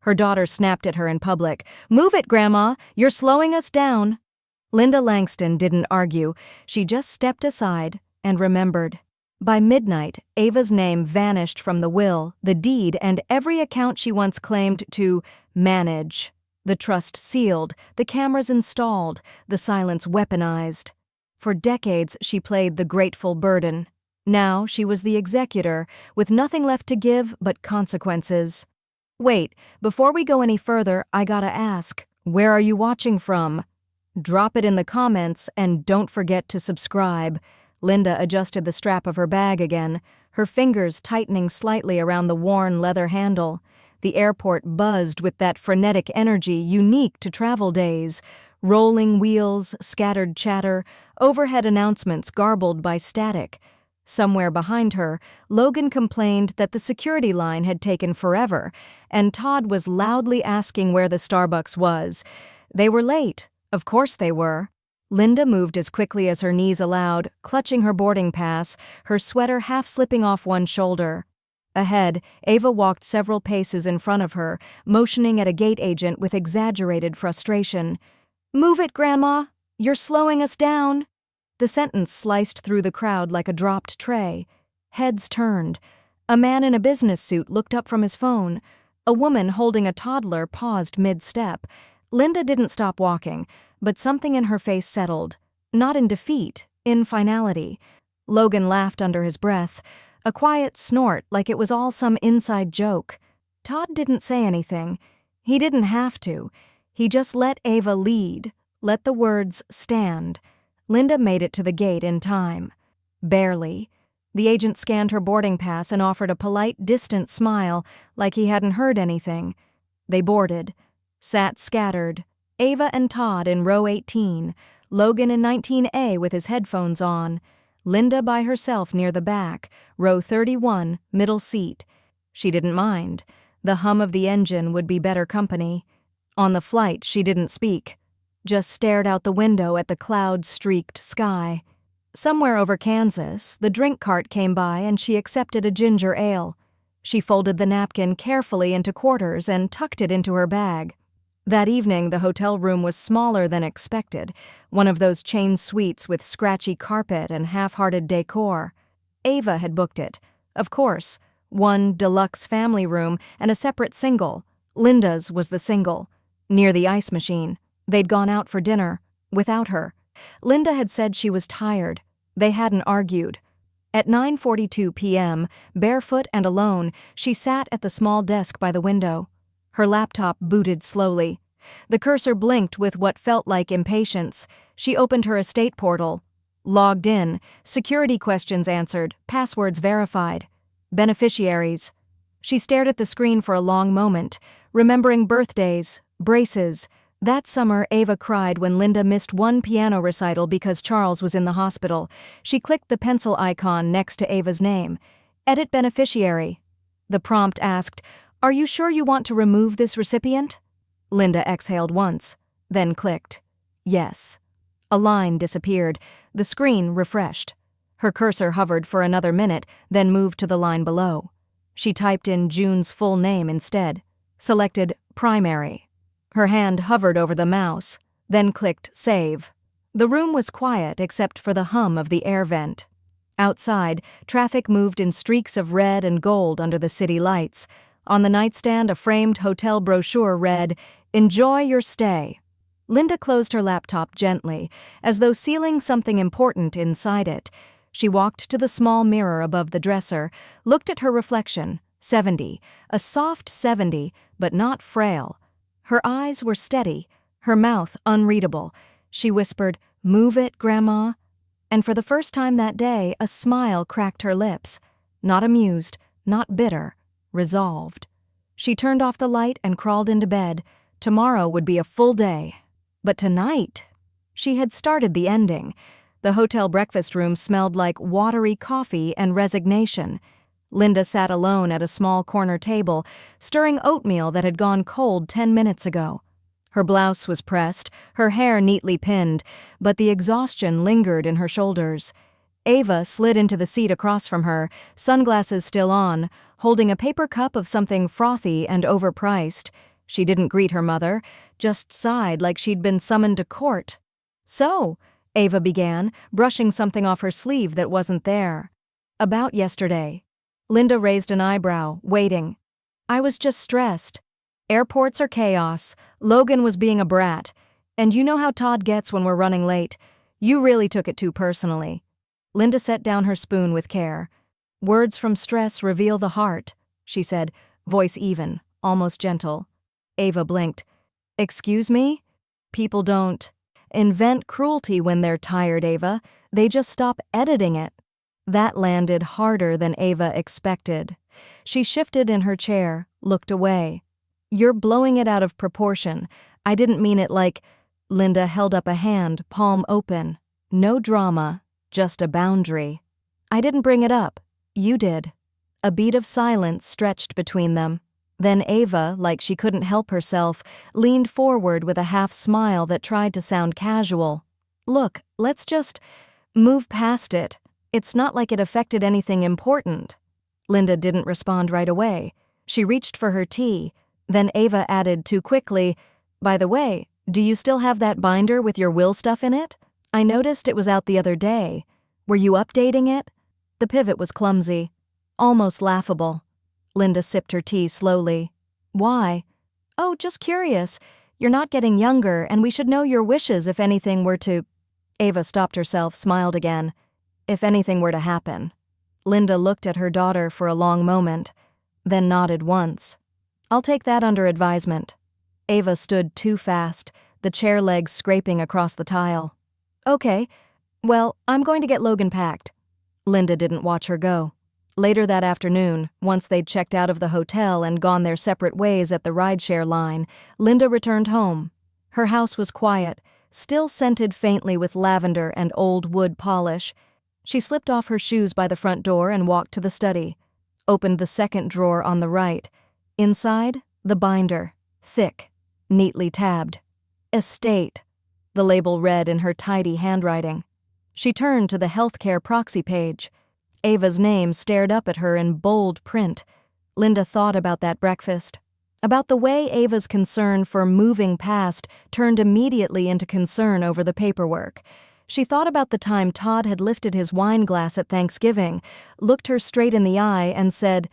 Her daughter snapped at her in public. "Move it, Grandma! You're slowing us down!" Linda Langston didn't argue. She just stepped aside and remembered. By midnight, Ava's name vanished from the will, the deed, and every account she once claimed to manage. The trust sealed, the cameras installed, the silence weaponized. For decades, she played the grateful burden. Now she was the executor, with nothing left to give but consequences. Wait, before we go any further, I gotta ask, where are you watching from? Drop it in the comments and don't forget to subscribe. Linda adjusted the strap of her bag again, her fingers tightening slightly around the worn leather handle. The airport buzzed with that frenetic energy unique to travel days. Rolling wheels, scattered chatter, overhead announcements garbled by static. Somewhere behind her, Logan complained that the security line had taken forever, and Todd was loudly asking where the Starbucks was. They were late. Of course they were. Linda moved as quickly as her knees allowed, clutching her boarding pass, her sweater half slipping off one shoulder. Ahead, Ava walked several paces in front of her, motioning at a gate agent with exaggerated frustration. "Move it, Grandma! You're slowing us down!" The sentence sliced through the crowd like a dropped tray. Heads turned. A man in a business suit looked up from his phone. A woman holding a toddler paused mid-step. Linda didn't stop walking, but something in her face settled. Not in defeat, in finality. Logan laughed under his breath, a quiet snort like it was all some inside joke. Todd didn't say anything. He didn't have to. He just let Ava lead, let the words stand. Linda made it to the gate in time. Barely. The agent scanned her boarding pass and offered a polite, distant smile, like he hadn't heard anything. They boarded. Sat scattered. Ava and Todd in row 18, Logan in 19A with his headphones on, Linda by herself near the back, row 31, middle seat. She didn't mind. The hum of the engine would be better company. On the flight, she didn't speak, just stared out the window at the cloud-streaked sky. Somewhere over Kansas, the drink cart came by and she accepted a ginger ale. She folded the napkin carefully into quarters and tucked it into her bag. That evening, the hotel room was smaller than expected, one of those chain suites with scratchy carpet and half-hearted decor. Ava had booked it. Of course, one deluxe family room and a separate single. Linda's was the single, near the ice machine. They'd gone out for dinner, without her. Linda had said she was tired. They hadn't argued. At 9:42 p.m., barefoot and alone, she sat at the small desk by the window. Her laptop booted slowly. The cursor blinked with what felt like impatience. She opened her estate portal. Logged in, security questions answered, passwords verified. Beneficiaries. She stared at the screen for a long moment, remembering birthdays, braces. That summer, Ava cried when Linda missed one piano recital because Charles was in the hospital. She clicked the pencil icon next to Ava's name. Edit beneficiary. The prompt asked, "Are you sure you want to remove this recipient?" Linda exhaled once, then clicked. Yes. A line disappeared. The screen refreshed. Her cursor hovered for another minute, then moved to the line below. She typed in June's full name instead. Selected primary. Her hand hovered over the mouse, then clicked save. The room was quiet except for the hum of the air vent. Outside, traffic moved in streaks of red and gold under the city lights. On the nightstand, a framed hotel brochure read, "Enjoy your stay." Linda closed her laptop gently, as though sealing something important inside it. She walked to the small mirror above the dresser, looked at her reflection, 70, a soft 70, but not frail. Her eyes were steady, her mouth unreadable. She whispered, "Move it, Grandma." And for the first time that day, a smile cracked her lips. Not amused, not bitter. Resolved. She turned off the light and crawled into bed. Tomorrow would be a full day. But tonight, she had started the ending. The hotel breakfast room smelled like watery coffee and resignation. Linda sat alone at a small corner table, stirring oatmeal that had gone cold 10 minutes ago. Her blouse was pressed, her hair neatly pinned, but the exhaustion lingered in her shoulders. Ava slid into the seat across from her, sunglasses still on, holding a paper cup of something frothy and overpriced. She didn't greet her mother, just sighed like she'd been summoned to court. "So," Ava began, brushing something off her sleeve that wasn't there. "About yesterday." Linda raised an eyebrow, waiting. "I was just stressed. Airports are chaos. Logan was being a brat. And you know how Todd gets when we're running late. You really took it too personally." Linda set down her spoon with care. "Words from stress reveal the heart," she said, voice even, almost gentle. Ava blinked. "Excuse me? People don't invent cruelty when they're tired, Ava. They just stop editing it." That landed harder than Ava expected. She shifted in her chair, looked away. "You're blowing it out of proportion. I didn't mean it like—" Linda held up a hand, palm open. "No drama, just a boundary." "I didn't bring it up. You did." A beat of silence stretched between them. Then Ava, like she couldn't help herself, leaned forward with a half smile that tried to sound casual. "Look, let's just move past it. It's not like it affected anything important." Linda didn't respond right away. She reached for her tea. Then Ava added too quickly, "By the way, do you still have that binder with your will stuff in it? I noticed it was out the other day. Were you updating it?" The pivot was clumsy, almost laughable. Linda sipped her tea slowly. "Why?" "Oh, just curious. You're not getting younger, and we should know your wishes if anything were to—" Ava stopped herself, smiled again. "If anything were to happen." Linda looked at her daughter for a long moment, then nodded once. "I'll take that under advisement." Ava stood too fast, the chair legs scraping across the tile. "Okay. Well, I'm going to get Logan packed." Linda didn't watch her go. Later that afternoon, once they'd checked out of the hotel and gone their separate ways at the rideshare line, Linda returned home. Her house was quiet, still scented faintly with lavender and old wood polish. She slipped off her shoes by the front door and walked to the study. Opened the second drawer on the right. Inside, the binder, thick, neatly tabbed. "Estate," the label read in her tidy handwriting. She turned to the healthcare proxy page. Ava's name stared up at her in bold print. Linda thought about that breakfast. About the way Ava's concern for moving past turned immediately into concern over the paperwork. She thought about the time Todd had lifted his wine glass at Thanksgiving, looked her straight in the eye, and said,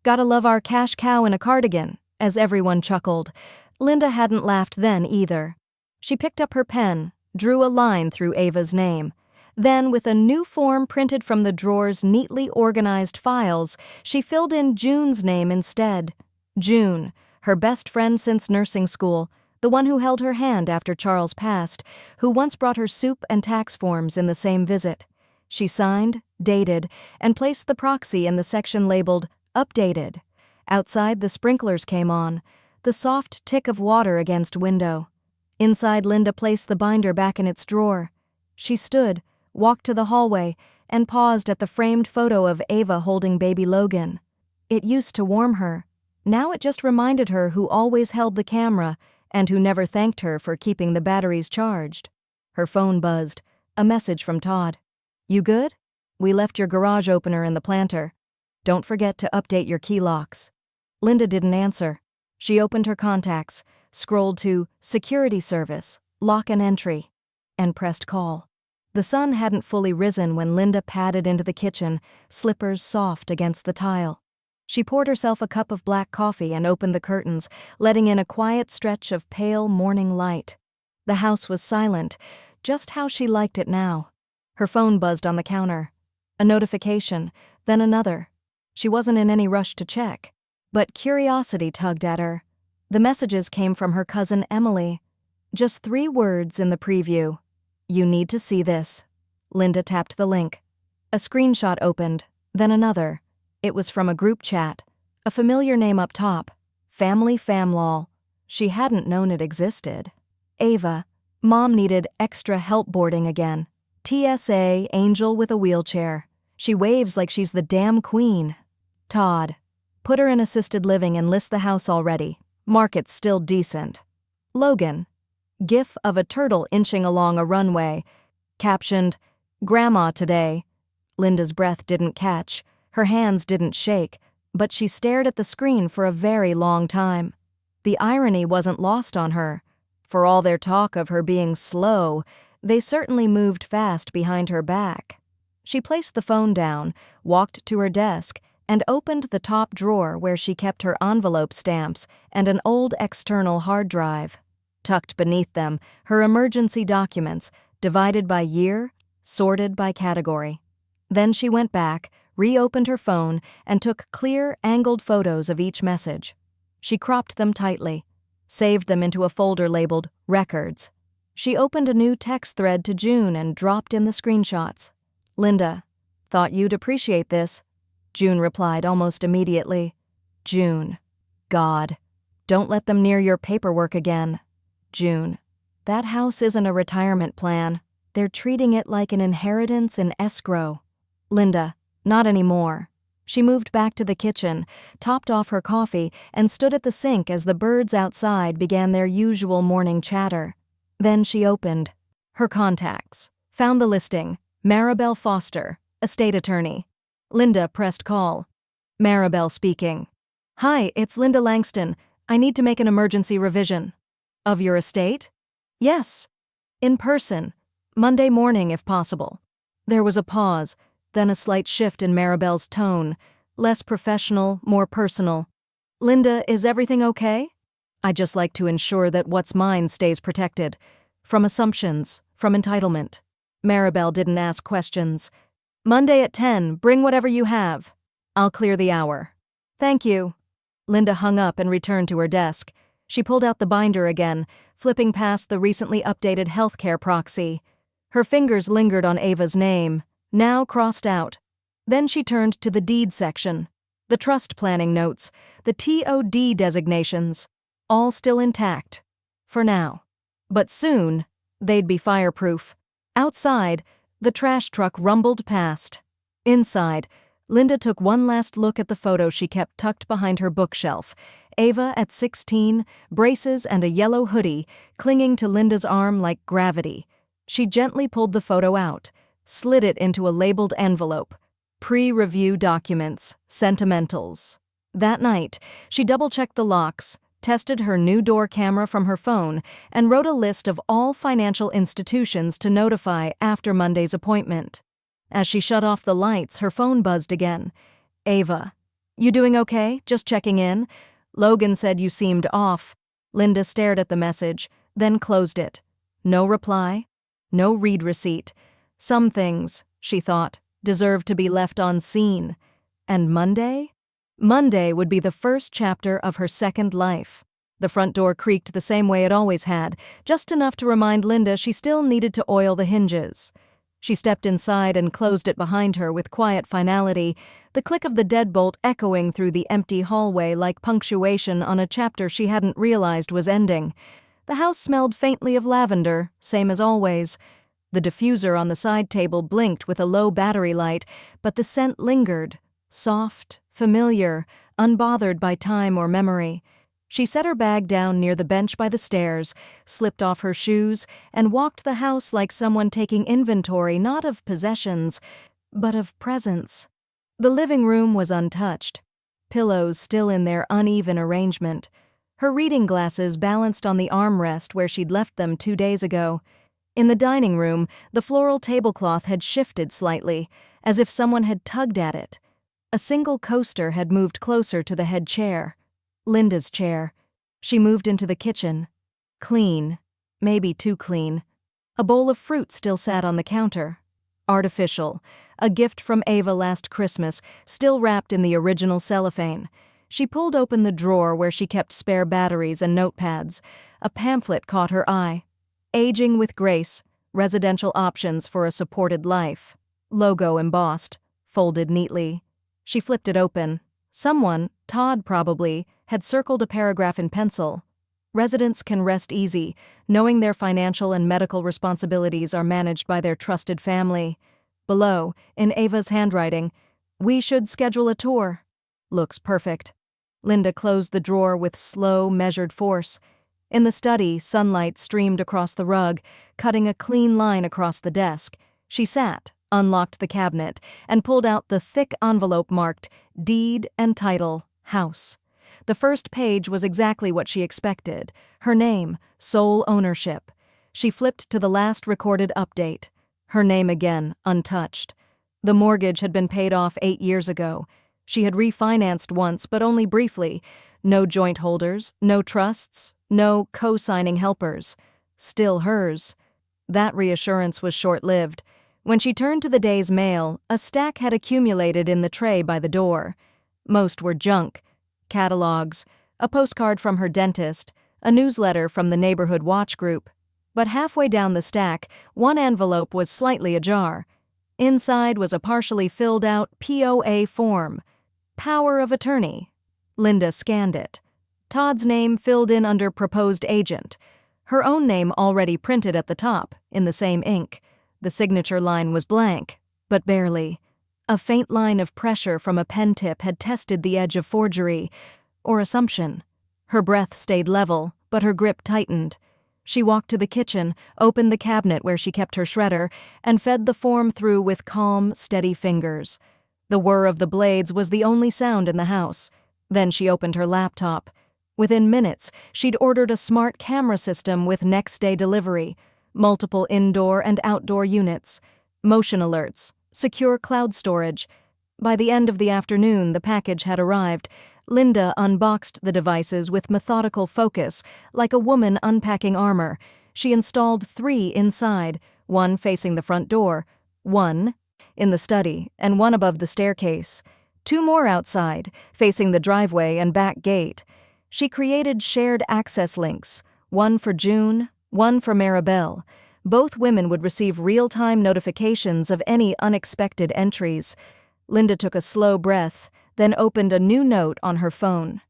"Gotta love our cash cow in a cardigan," as everyone chuckled. Linda hadn't laughed then either. She picked up her pen, drew a line through Ava's name. Then, with a new form printed from the drawer's neatly organized files, she filled in June's name instead. June, her best friend since nursing school, the one who held her hand after Charles passed, who once brought her soup and tax forms in the same visit. She signed, dated, and placed the proxy in the section labeled "Updated." Outside, the sprinklers came on, the soft tick of water against window. Inside, Linda placed the binder back in its drawer. She stood, walked to the hallway, and paused at the framed photo of Ava holding baby Logan. It used to warm her. Now it just reminded her who always held the camera and who never thanked her for keeping the batteries charged. Her phone buzzed. A message from Todd. "You good? We left your garage opener in the planter. Don't forget to update your key locks." Linda didn't answer. She opened her contacts, scrolled to Security Service, Lock and Entry, and pressed call. The sun hadn't fully risen when Linda padded into the kitchen, slippers soft against the tile. She poured herself a cup of black coffee and opened the curtains, letting in a quiet stretch of pale morning light. The house was silent, just how she liked it now. Her phone buzzed on the counter. A notification, then another. She wasn't in any rush to check, but curiosity tugged at her. The messages came from her cousin Emily. Just 3 words in the preview. "You need to see this." Linda tapped the link. A screenshot opened, then another. It was from a group chat. A familiar name up top. Family Famlol. She hadn't known it existed. Ava. Mom needed extra help boarding again. TSA, angel with a wheelchair. She waves like she's the damn queen. Todd. Put her in assisted living and list the house already. Market's still decent. Logan. GIF of a turtle inching along a runway. Captioned, "Grandma today." Linda's breath didn't catch. Her hands didn't shake, but she stared at the screen for a very long time. The irony wasn't lost on her. For all their talk of her being slow, they certainly moved fast behind her back. She placed the phone down, walked to her desk, and opened the top drawer where she kept her envelope stamps and an old external hard drive. Tucked beneath them, her emergency documents, divided by year, sorted by category. Then she went back, reopened her phone, and took clear, angled photos of each message. She cropped them tightly, saved them into a folder labeled Records. She opened a new text thread to June and dropped in the screenshots. "Linda, thought you'd appreciate this." June replied almost immediately. June, God, don't let them near your paperwork again. June, that house isn't a retirement plan. They're treating it like an inheritance in escrow. Linda, not anymore. She moved back to the kitchen, topped off her coffee, and stood at the sink as the birds outside began their usual morning chatter. Then she opened her contacts, found the listing, Maribel Foster, estate attorney. Linda pressed call. Maribel speaking. "Hi, it's Linda Langston. I need to make an emergency revision." "Of your estate?" "Yes. In person. Monday morning, if possible." There was a pause, then a slight shift in Maribel's tone, less professional, more personal. "Linda, is everything okay? I'd just like to ensure that what's mine stays protected. From assumptions, from entitlement." Maribel didn't ask questions. "Monday at 10, bring whatever you have. I'll clear the hour." "Thank you." Linda hung up and returned to her desk. She pulled out the binder again, flipping past the recently updated healthcare proxy. Her fingers lingered on Ava's name, now crossed out. Then she turned to the deed section. The trust planning notes, the TOD designations, all still intact. For now. But soon, they'd be fireproof. Outside, the trash truck rumbled past. Inside, Linda took one last look at the photo she kept tucked behind her bookshelf. Ava at 16, braces and a yellow hoodie, clinging to Linda's arm like gravity. She gently pulled the photo out, slid it into a labeled envelope. Pre-review documents, sentimentals. That night, she double-checked the locks, tested her new door camera from her phone, and wrote a list of all financial institutions to notify after Monday's appointment. As she shut off the lights, her phone buzzed again. "Ava, you doing okay? Just checking in. Logan said you seemed off." Linda stared at the message, then closed it. No reply, no read receipt. Some things, she thought, deserved to be left unseen. And Monday? Monday would be the first chapter of her second life. The front door creaked the same way it always had, just enough to remind Linda she still needed to oil the hinges. She stepped inside and closed it behind her with quiet finality, the click of the deadbolt echoing through the empty hallway like punctuation on a chapter she hadn't realized was ending. The house smelled faintly of lavender, same as always. The diffuser on the side table blinked with a low battery light, but the scent lingered, soft, familiar, unbothered by time or memory. She set her bag down near the bench by the stairs, slipped off her shoes, and walked the house like someone taking inventory not of possessions, but of presence. The living room was untouched, pillows still in their uneven arrangement. Her reading glasses balanced on the armrest where she'd left them 2 days ago. In the dining room, the floral tablecloth had shifted slightly, as if someone had tugged at it. A single coaster had moved closer to the head chair. Linda's chair. She moved into the kitchen. Clean. Maybe too clean. A bowl of fruit still sat on the counter. Artificial. A gift from Ava last Christmas, still wrapped in the original cellophane. She pulled open the drawer where she kept spare batteries and notepads. A pamphlet caught her eye. Aging with Grace. Residential options for a supported life. Logo embossed. Folded neatly. She flipped it open. Someone, Todd probably, had circled a paragraph in pencil. Residents can rest easy, knowing their financial and medical responsibilities are managed by their trusted family. Below, in Ava's handwriting, "We should schedule a tour." Looks perfect. Linda closed the drawer with slow, measured force. In the study, sunlight streamed across the rug, cutting a clean line across the desk. She sat, unlocked the cabinet, and pulled out the thick envelope marked Deed and Title, House. The first page was exactly what she expected. Her name, sole ownership. She flipped to the last recorded update. Her name again, untouched. The mortgage had been paid off 8 years ago. She had refinanced once, but only briefly. No joint holders, no trusts, no co-signing helpers. Still hers. That reassurance was short-lived. When she turned to the day's mail, a stack had accumulated in the tray by the door. Most were junk. Catalogs, a postcard from her dentist, a newsletter from the neighborhood watch group. But halfway down the stack, one envelope was slightly ajar. Inside was a partially filled-out POA form. Power of attorney. Linda scanned it. Todd's name filled in under proposed agent. Her own name already printed at the top, in the same ink. The signature line was blank, but barely. A faint line of pressure from a pen tip had tested the edge of forgery, or assumption. Her breath stayed level, but her grip tightened. She walked to the kitchen, opened the cabinet where she kept her shredder, and fed the form through with calm, steady fingers. The whir of the blades was the only sound in the house. Then she opened her laptop. Within minutes, she'd ordered a smart camera system with next-day delivery, multiple indoor and outdoor units, motion alerts, secure cloud storage. By the end of the afternoon, the package had arrived. Linda unboxed the devices with methodical focus, like a woman unpacking armor. She installed 3 inside, 1 facing the front door, 1 in the study, and 1 above the staircase. 2 more outside, facing the driveway and back gate. She created shared access links, 1 for June, 1 for Maribel. Both women would receive real-time notifications of any unexpected entries. Linda took a slow breath, then opened a new note on her phone.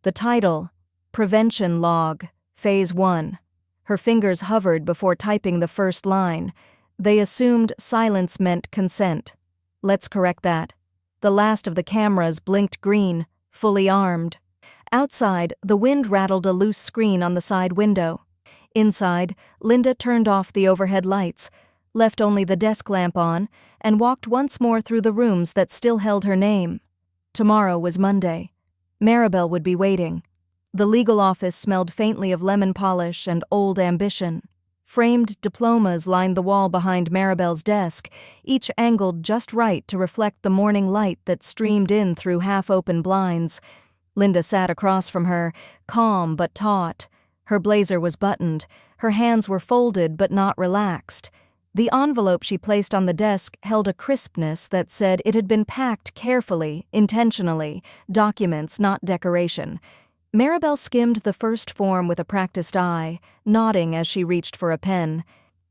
The title, Prevention Log, Phase 1. Her fingers hovered before typing the first line. They assumed silence meant consent. Let's correct that. The last of the cameras blinked green, fully armed. Outside, the wind rattled a loose screen on the side window. Inside, Linda turned off the overhead lights, left only the desk lamp on, and walked once more through the rooms that still held her name. Tomorrow was Monday. Maribel would be waiting. The legal office smelled faintly of lemon polish and old ambition. Framed diplomas lined the wall behind Maribel's desk, each angled just right to reflect the morning light that streamed in through half-open blinds. Linda sat across from her, calm but taut. Her blazer was buttoned. Her hands were folded but not relaxed. The envelope she placed on the desk held a crispness that said it had been packed carefully, intentionally, documents, not decoration. Maribel skimmed the first form with a practiced eye, nodding as she reached for a pen.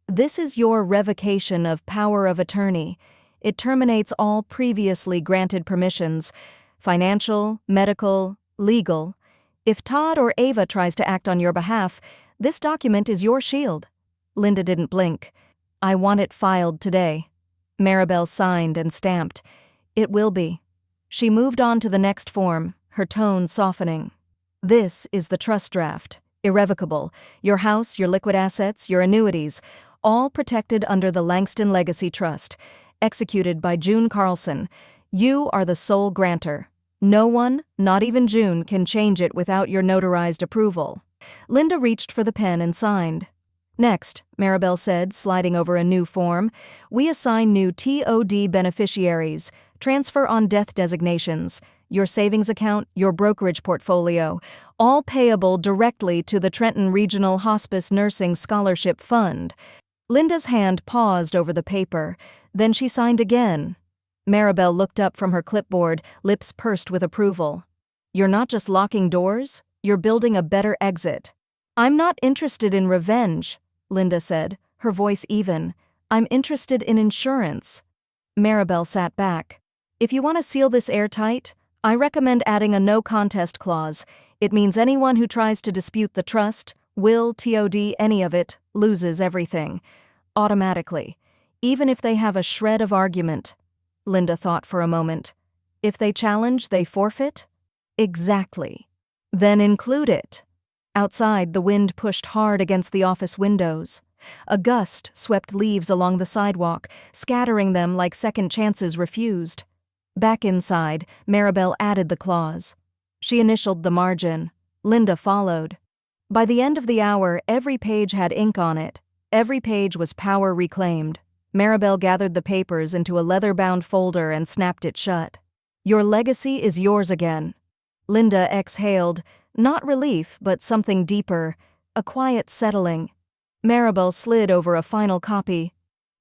This is your revocation of power of attorney. It terminates all previously granted permissions, financial, medical, legal. If Todd or Ava tries to act on your behalf, this document is your shield. Linda didn't blink. I want it filed today. Maribel signed and stamped. It will be. She moved on to the next form, her tone softening. This is the trust draft. Irrevocable. Your house, your liquid assets, your annuities, all protected under the Langston Legacy Trust. Executed by June Carlson. You are the sole grantor. No one, not even June, can change it without your notarized approval. Linda reached for the pen and signed. Next, Maribel said, sliding over a new form, we assign new TOD beneficiaries, transfer on death designations, your savings account, your brokerage portfolio, all payable directly to the Trenton Regional Hospice Nursing Scholarship Fund. Linda's hand paused over the paper, then she signed again. Maribel looked up from her clipboard, lips pursed with approval. You're not just locking doors, you're building a better exit. I'm not interested in revenge, Linda said, her voice even. I'm interested in insurance. Maribel sat back. If you want to seal this airtight, I recommend adding a no-contest clause. It means anyone who tries to dispute the trust, will, TOD, any of it, loses everything. Automatically. Even if they have a shred of argument. Linda thought for a moment. If they challenge, they forfeit? Exactly. Then include it. Outside, the wind pushed hard against the office windows. A gust swept leaves along the sidewalk, scattering them like second chances refused. Back inside, Maribel added the clause. She initialed the margin. Linda followed. By the end of the hour, every page had ink on it. Every page was power reclaimed. Maribel gathered the papers into a leather-bound folder and snapped it shut. Your legacy is yours again. Linda exhaled, not relief, but something deeper, a quiet settling. Maribel slid over a final copy.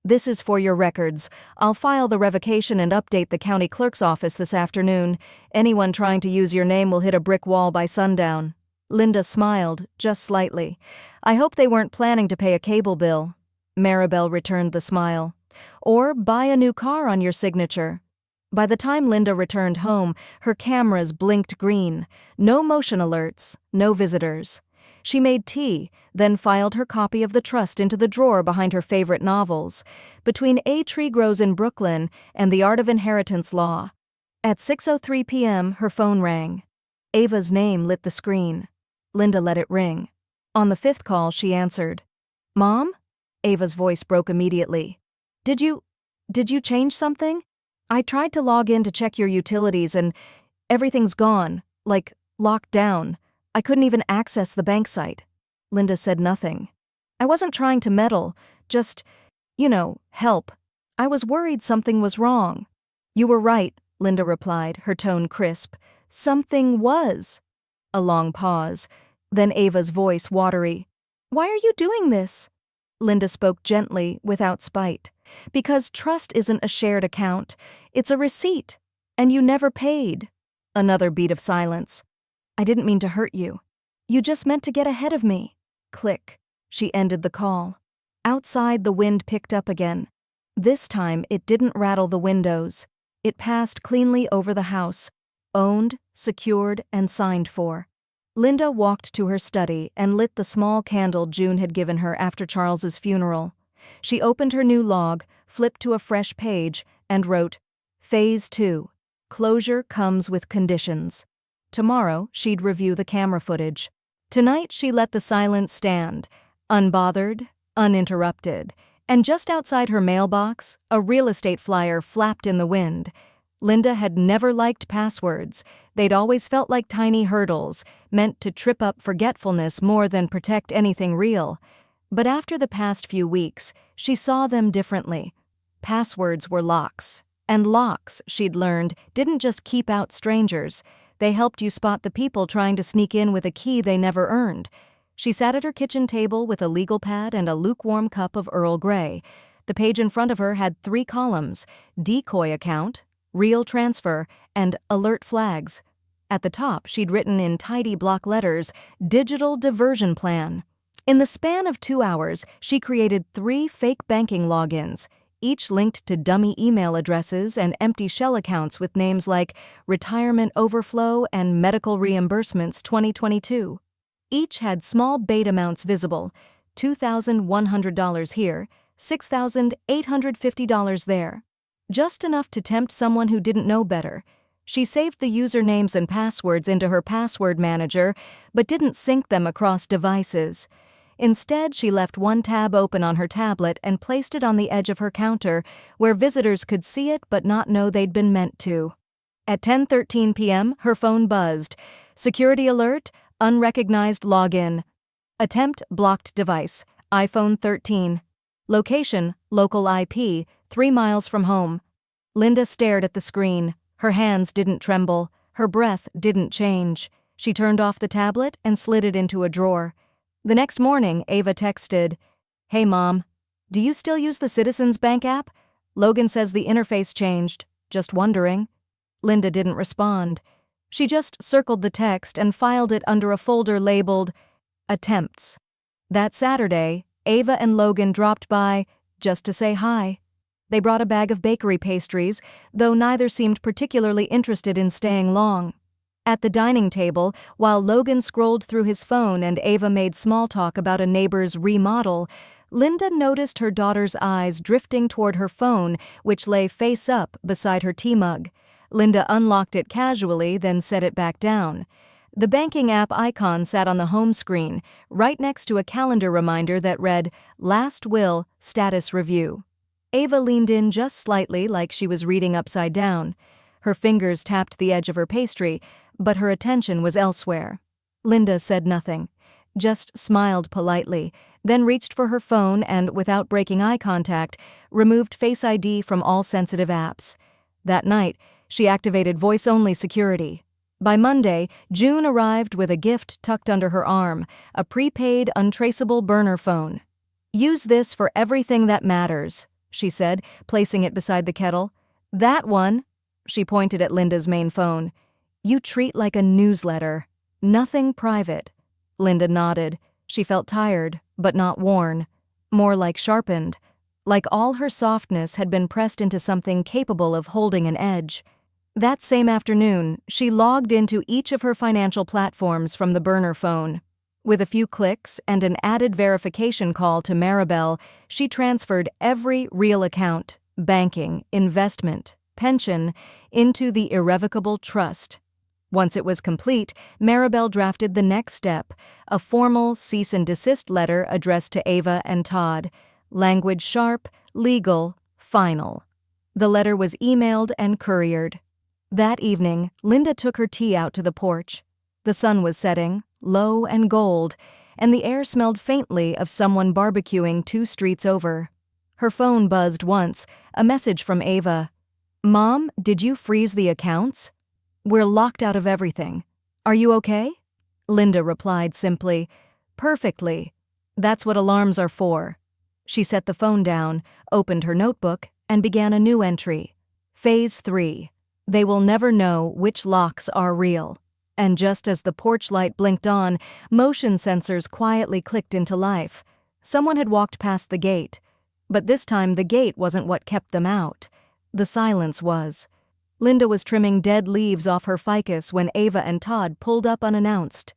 This is for your records. I'll file the revocation and update the county clerk's office this afternoon. Anyone trying to use your name will hit a brick wall by sundown. Linda smiled, just slightly. I hope they weren't planning to pay a cable bill. Maribel returned the smile. Or buy a new car on your signature. By the time Linda returned home, her cameras blinked green. No motion alerts, no visitors. She made tea, then filed her copy of the trust into the drawer behind her favorite novels, between A Tree Grows in Brooklyn and The Art of Inheritance Law. At 6:03 p.m., her phone rang. Ava's name lit the screen. Linda let it ring. On the fifth call, she answered. Mom? Ava's voice broke immediately. Did you change something? I tried to log in to check your utilities and everything's gone, like locked down. I couldn't even access the bank site. Linda said nothing. I wasn't trying to meddle, just, help. I was worried something was wrong. You were right, Linda replied, her tone crisp. Something was. A long pause. Then Ava's voice watery. Why are you doing this? Linda spoke gently, without spite. Because trust isn't a shared account. It's a receipt. And you never paid. Another beat of silence. I didn't mean to hurt you. You just meant to get ahead of me. Click. She ended the call. Outside, the wind picked up again. This time, it didn't rattle the windows. It passed cleanly over the house. Owned, secured, and signed for. Linda walked to her study and lit the small candle June had given her after Charles's funeral. She opened her new log, flipped to a fresh page, and wrote, Phase 2. Closure comes with conditions. Tomorrow, she'd review the camera footage. Tonight, she let the silence stand, unbothered, uninterrupted, and just outside her mailbox, a real estate flyer flapped in the wind. Linda had never liked passwords. They'd always felt like tiny hurdles, meant to trip up forgetfulness more than protect anything real. But after the past few weeks, she saw them differently. Passwords were locks. And locks, she'd learned, didn't just keep out strangers. They helped you spot the people trying to sneak in with a key they never earned. She sat at her kitchen table with a legal pad and a lukewarm cup of Earl Grey. The page in front of her had 3 columns: decoy account, real transfer, and alert flags. At the top, she'd written in tidy block letters, digital diversion plan. In the span of 2 hours, she created 3 fake banking logins, each linked to dummy email addresses and empty shell accounts with names like Retirement Overflow and Medical Reimbursements 2022. Each had small bait amounts visible, $2,100 here, $6,850 there. Just enough to tempt someone who didn't know better. She saved the usernames and passwords into her password manager, but didn't sync them across devices. Instead, she left one tab open on her tablet and placed it on the edge of her counter, where visitors could see it but not know they'd been meant to. At 10:13 p.m., her phone buzzed. Security alert, unrecognized login. Attempt blocked device, iPhone 13. Location, local IP, 3 miles from home. Linda stared at the screen. Her hands didn't tremble. Her breath didn't change. She turned off the tablet and slid it into a drawer. The next morning, Ava texted, Hey Mom, do you still use the Citizens Bank app? Logan says the interface changed. Just wondering. Linda didn't respond. She just circled the text and filed it under a folder labeled Attempts. That Saturday, Ava and Logan dropped by just to say hi. They brought a bag of bakery pastries, though neither seemed particularly interested in staying long. At the dining table, while Logan scrolled through his phone and Ava made small talk about a neighbor's remodel, Linda noticed her daughter's eyes drifting toward her phone, which lay face up beside her tea mug. Linda unlocked it casually, then set it back down. The banking app icon sat on the home screen, right next to a calendar reminder that read, Last Will, Status Review. Ava leaned in just slightly, like she was reading upside down. Her fingers tapped the edge of her pastry, but her attention was elsewhere. Linda said nothing, just smiled politely, then reached for her phone and, without breaking eye contact, removed Face ID from all sensitive apps. That night, she activated voice-only security. By Monday, June arrived with a gift tucked under her arm, a prepaid, untraceable burner phone. "Use this for everything that matters," she said, placing it beside the kettle. "That one," she pointed at Linda's main phone. "You treat like a newsletter. Nothing private." Linda nodded. She felt tired, but not worn. More like sharpened. Like all her softness had been pressed into something capable of holding an edge. That same afternoon, she logged into each of her financial platforms from the burner phone. With a few clicks and an added verification call to Maribel, she transferred every real account, banking, investment, pension, into the irrevocable trust. Once it was complete, Maribel drafted the next step, a formal cease and desist letter addressed to Ava and Todd. Language sharp, legal, final. The letter was emailed and couriered. That evening, Linda took her tea out to the porch. The sun was setting, low and gold, and the air smelled faintly of someone barbecuing 2 streets over. Her phone buzzed once, a message from Ava. "Mom, did you freeze the accounts? We're locked out of everything. Are you okay?" Linda replied simply, "Perfectly. That's what alarms are for." She set the phone down, opened her notebook, and began a new entry. Phase 3. They will never know which locks are real. And just as the porch light blinked on, motion sensors quietly clicked into life. Someone had walked past the gate. But this time the gate wasn't what kept them out. The silence was. Linda was trimming dead leaves off her ficus when Ava and Todd pulled up unannounced.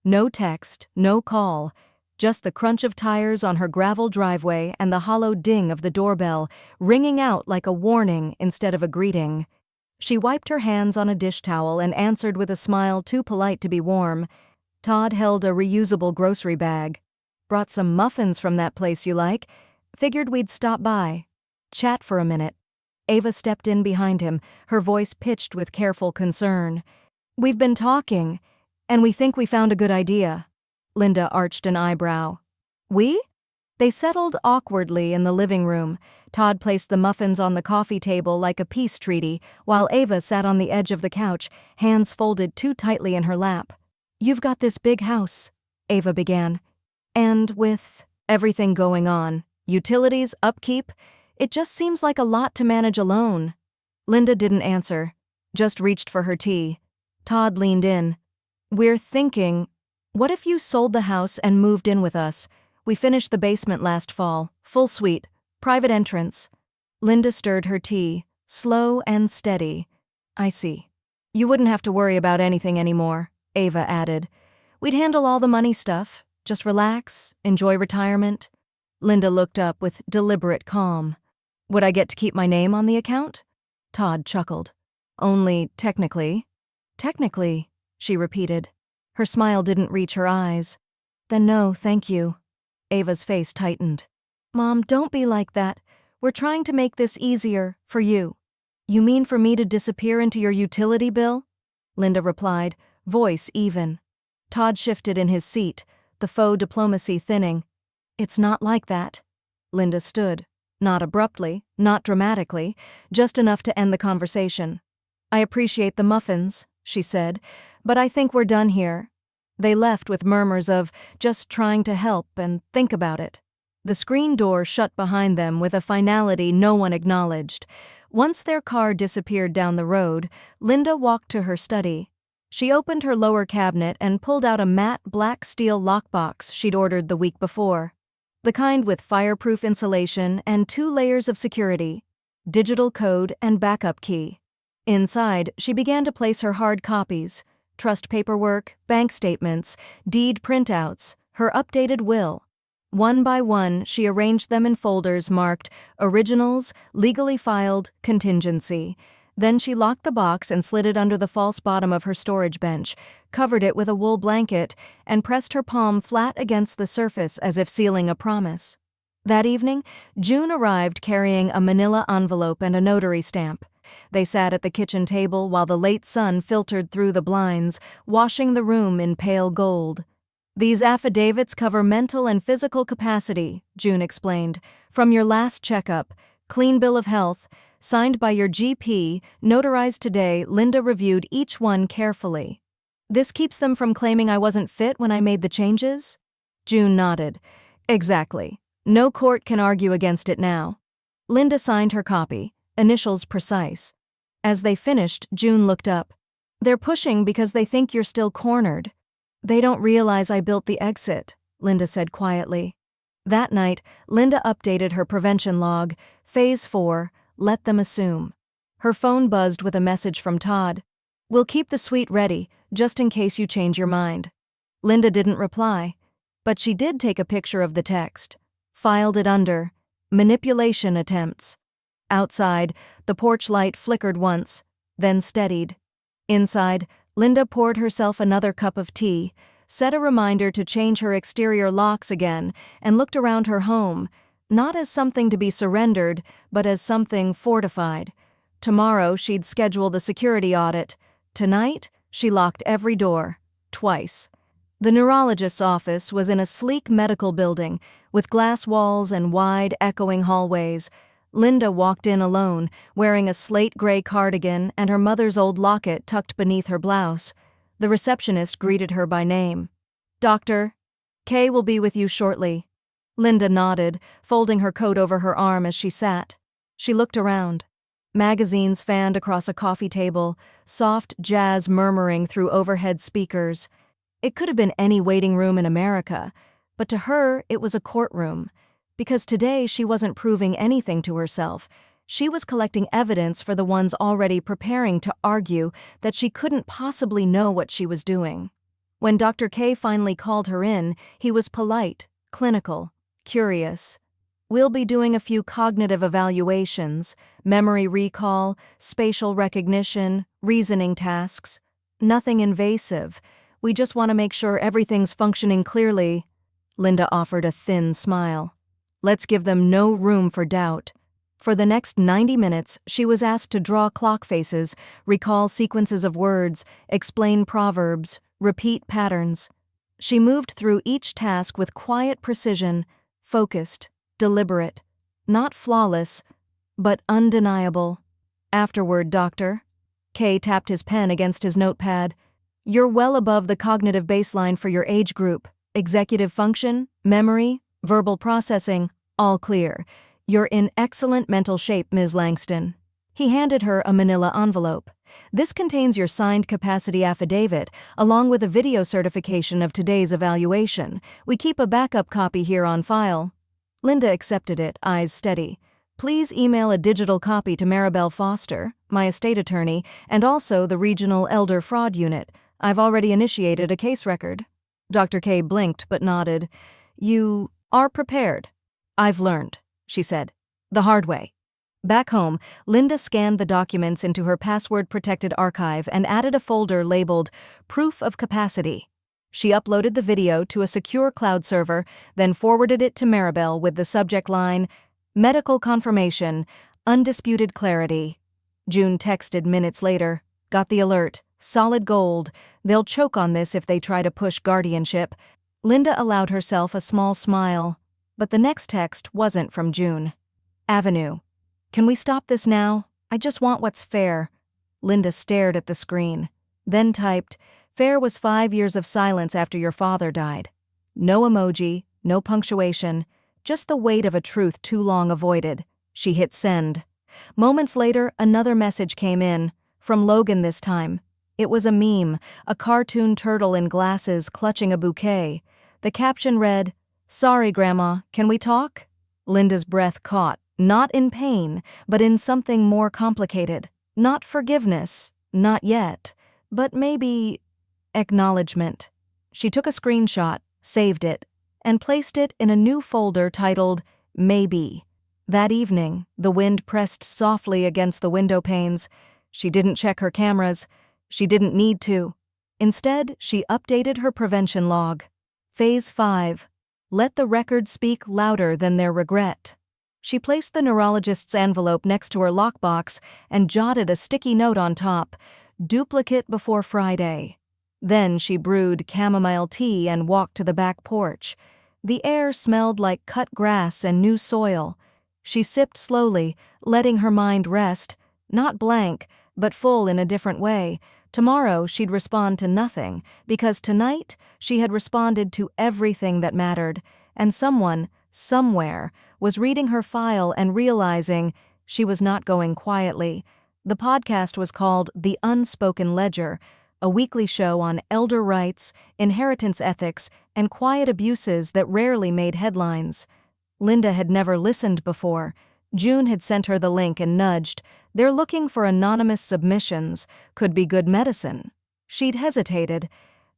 No text, no call, just the crunch of tires on her gravel driveway and the hollow ding of the doorbell, ringing out like a warning instead of a greeting. She wiped her hands on a dish towel and answered with a smile too polite to be warm. Todd held a reusable grocery bag. "Brought some muffins from that place you like. Figured we'd stop by. Chat for a minute." Ava stepped in behind him, her voice pitched with careful concern. "We've been talking, and we think we found a good idea." Linda arched an eyebrow. "We?" They settled awkwardly in the living room. Todd placed the muffins on the coffee table like a peace treaty, while Ava sat on the edge of the couch, hands folded too tightly in her lap. "You've got this big house," Ava began. "And with everything going on, utilities, upkeep, it just seems like a lot to manage alone." Linda didn't answer, just reached for her tea. Todd leaned in. "We're thinking, what if you sold the house and moved in with us? We finished the basement last fall, full suite, private entrance." Linda stirred her tea, slow and steady. "I see. You wouldn't have to worry about anything anymore," Ava added. "We'd handle all the money stuff, just relax, enjoy retirement." Linda looked up with deliberate calm. "Would I get to keep my name on the account?" Todd chuckled. "Only technically." "Technically," she repeated. Her smile didn't reach her eyes. "Then no, thank you." Ava's face tightened. "Mom, don't be like that. We're trying to make this easier, for you." "You mean for me to disappear into your utility bill?" Linda replied, voice even. Todd shifted in his seat, the faux diplomacy thinning. "It's not like that." Linda stood, not abruptly, not dramatically, just enough to end the conversation. "I appreciate the muffins," she said, "but I think we're done here." They left with murmurs of just trying to help and think about it. The screen door shut behind them with a finality no one acknowledged. Once their car disappeared down the road, Linda walked to her study. She opened her lower cabinet and pulled out a matte black steel lockbox she'd ordered the week before. The kind with fireproof insulation and 2 layers of security, digital code and backup key. Inside, she began to place her hard copies, trust paperwork, bank statements, deed printouts, her updated will. One by one, she arranged them in folders marked Originals, Legally Filed, Contingency. Then she locked the box and slid it under the false bottom of her storage bench, covered it with a wool blanket, and pressed her palm flat against the surface as if sealing a promise. That evening, June arrived carrying a manila envelope and a notary stamp. They sat at the kitchen table while the late sun filtered through the blinds, washing the room in pale gold. "These affidavits cover mental and physical capacity," June explained. "From your last checkup, clean bill of health, signed by your GP, notarized today." Linda reviewed each one carefully. "This keeps them from claiming I wasn't fit when I made the changes?" June nodded. "Exactly. No court can argue against it now." Linda signed her copy, initials precise. As they finished, June looked up. "They're pushing because they think you're still cornered." "They don't realize I built the exit," Linda said quietly. That night, Linda updated her prevention log, Phase 4, let them assume. Her phone buzzed with a message from Todd. "We'll keep the suite ready, just in case you change your mind." Linda didn't reply, but she did take a picture of the text, filed it under manipulation attempts. Outside, the porch light flickered once, then steadied. Inside, Linda poured herself another cup of tea, set a reminder to change her exterior locks again, and looked around her home, not as something to be surrendered, but as something fortified. Tomorrow she'd schedule the security audit. Tonight, she locked every door, twice. The neurologist's office was in a sleek medical building, with glass walls and wide, echoing hallways. Linda walked in alone, wearing a slate-gray cardigan and her mother's old locket tucked beneath her blouse. The receptionist greeted her by name. "Dr. K will be with you shortly." Linda nodded, folding her coat over her arm as she sat. She looked around. Magazines fanned across a coffee table, soft jazz murmuring through overhead speakers. It could have been any waiting room in America, but to her it was a courtroom. Because today she wasn't proving anything to herself. She was collecting evidence for the ones already preparing to argue that she couldn't possibly know what she was doing. When Dr. K finally called her in, he was polite, clinical, curious. "We'll be doing a few cognitive evaluations, memory recall, spatial recognition, reasoning tasks. Nothing invasive. We just want to make sure everything's functioning clearly." Linda offered a thin smile. "Let's give them no room for doubt." For the next 90 minutes, she was asked to draw clock faces, recall sequences of words, explain proverbs, repeat patterns. She moved through each task with quiet precision, focused, deliberate, not flawless, but undeniable. "Afterward, Doctor." Kay tapped his pen against his notepad. "You're well above the cognitive baseline for your age group. Executive function, memory, verbal processing, all clear. You're in excellent mental shape, Ms. Langston." He handed her a manila envelope. "This contains your signed capacity affidavit, along with a video certification of today's evaluation. We keep a backup copy here on file." Linda accepted it, eyes steady. "Please email a digital copy to Maribel Foster, my estate attorney, and also the Regional Elder Fraud Unit. I've already initiated a case record." Dr. K blinked but nodded. "You are prepared." "I've learned," she said. "The hard way." Back home, Linda scanned the documents into her password-protected archive and added a folder labeled Proof of Capacity. She uploaded the video to a secure cloud server, then forwarded it to Maribel with the subject line, "Medical confirmation, undisputed clarity." June texted minutes later, "Got the alert. Solid gold. They'll choke on this if they try to push guardianship." Linda allowed herself a small smile. But the next text wasn't from June. "Avenue. Can we stop this now? I just want what's fair." Linda stared at the screen, then typed, "Fair was 5 years of silence after your father died." No emoji, no punctuation, just the weight of a truth too long avoided. She hit send. Moments later, another message came in, from Logan this time. It was a meme, a cartoon turtle in glasses clutching a bouquet. The caption read, "Sorry, Grandma, can we talk?" Linda's breath caught, not in pain, but in something more complicated. Not forgiveness, not yet, but maybe acknowledgement. She took a screenshot, saved it, and placed it in a new folder titled Maybe. That evening, the wind pressed softly against the window panes. She didn't check her cameras. She didn't need to. Instead, she updated her prevention log. Phase 5. Let the record speak louder than their regret. She placed the neurologist's envelope next to her lockbox and jotted a sticky note on top, "Duplicate before Friday." Then she brewed chamomile tea and walked to the back porch. The air smelled like cut grass and new soil. She sipped slowly, letting her mind rest, not blank, but full in a different way. Tomorrow she'd respond to nothing, because tonight she had responded to everything that mattered, and someone, somewhere, was reading her file and realizing she was not going quietly. The podcast was called The Unspoken Ledger, a weekly show on elder rights, inheritance ethics, and quiet abuses that rarely made headlines. Linda had never listened before. June had sent her the link and nudged. "They're looking for anonymous submissions. Could be good medicine." She'd hesitated,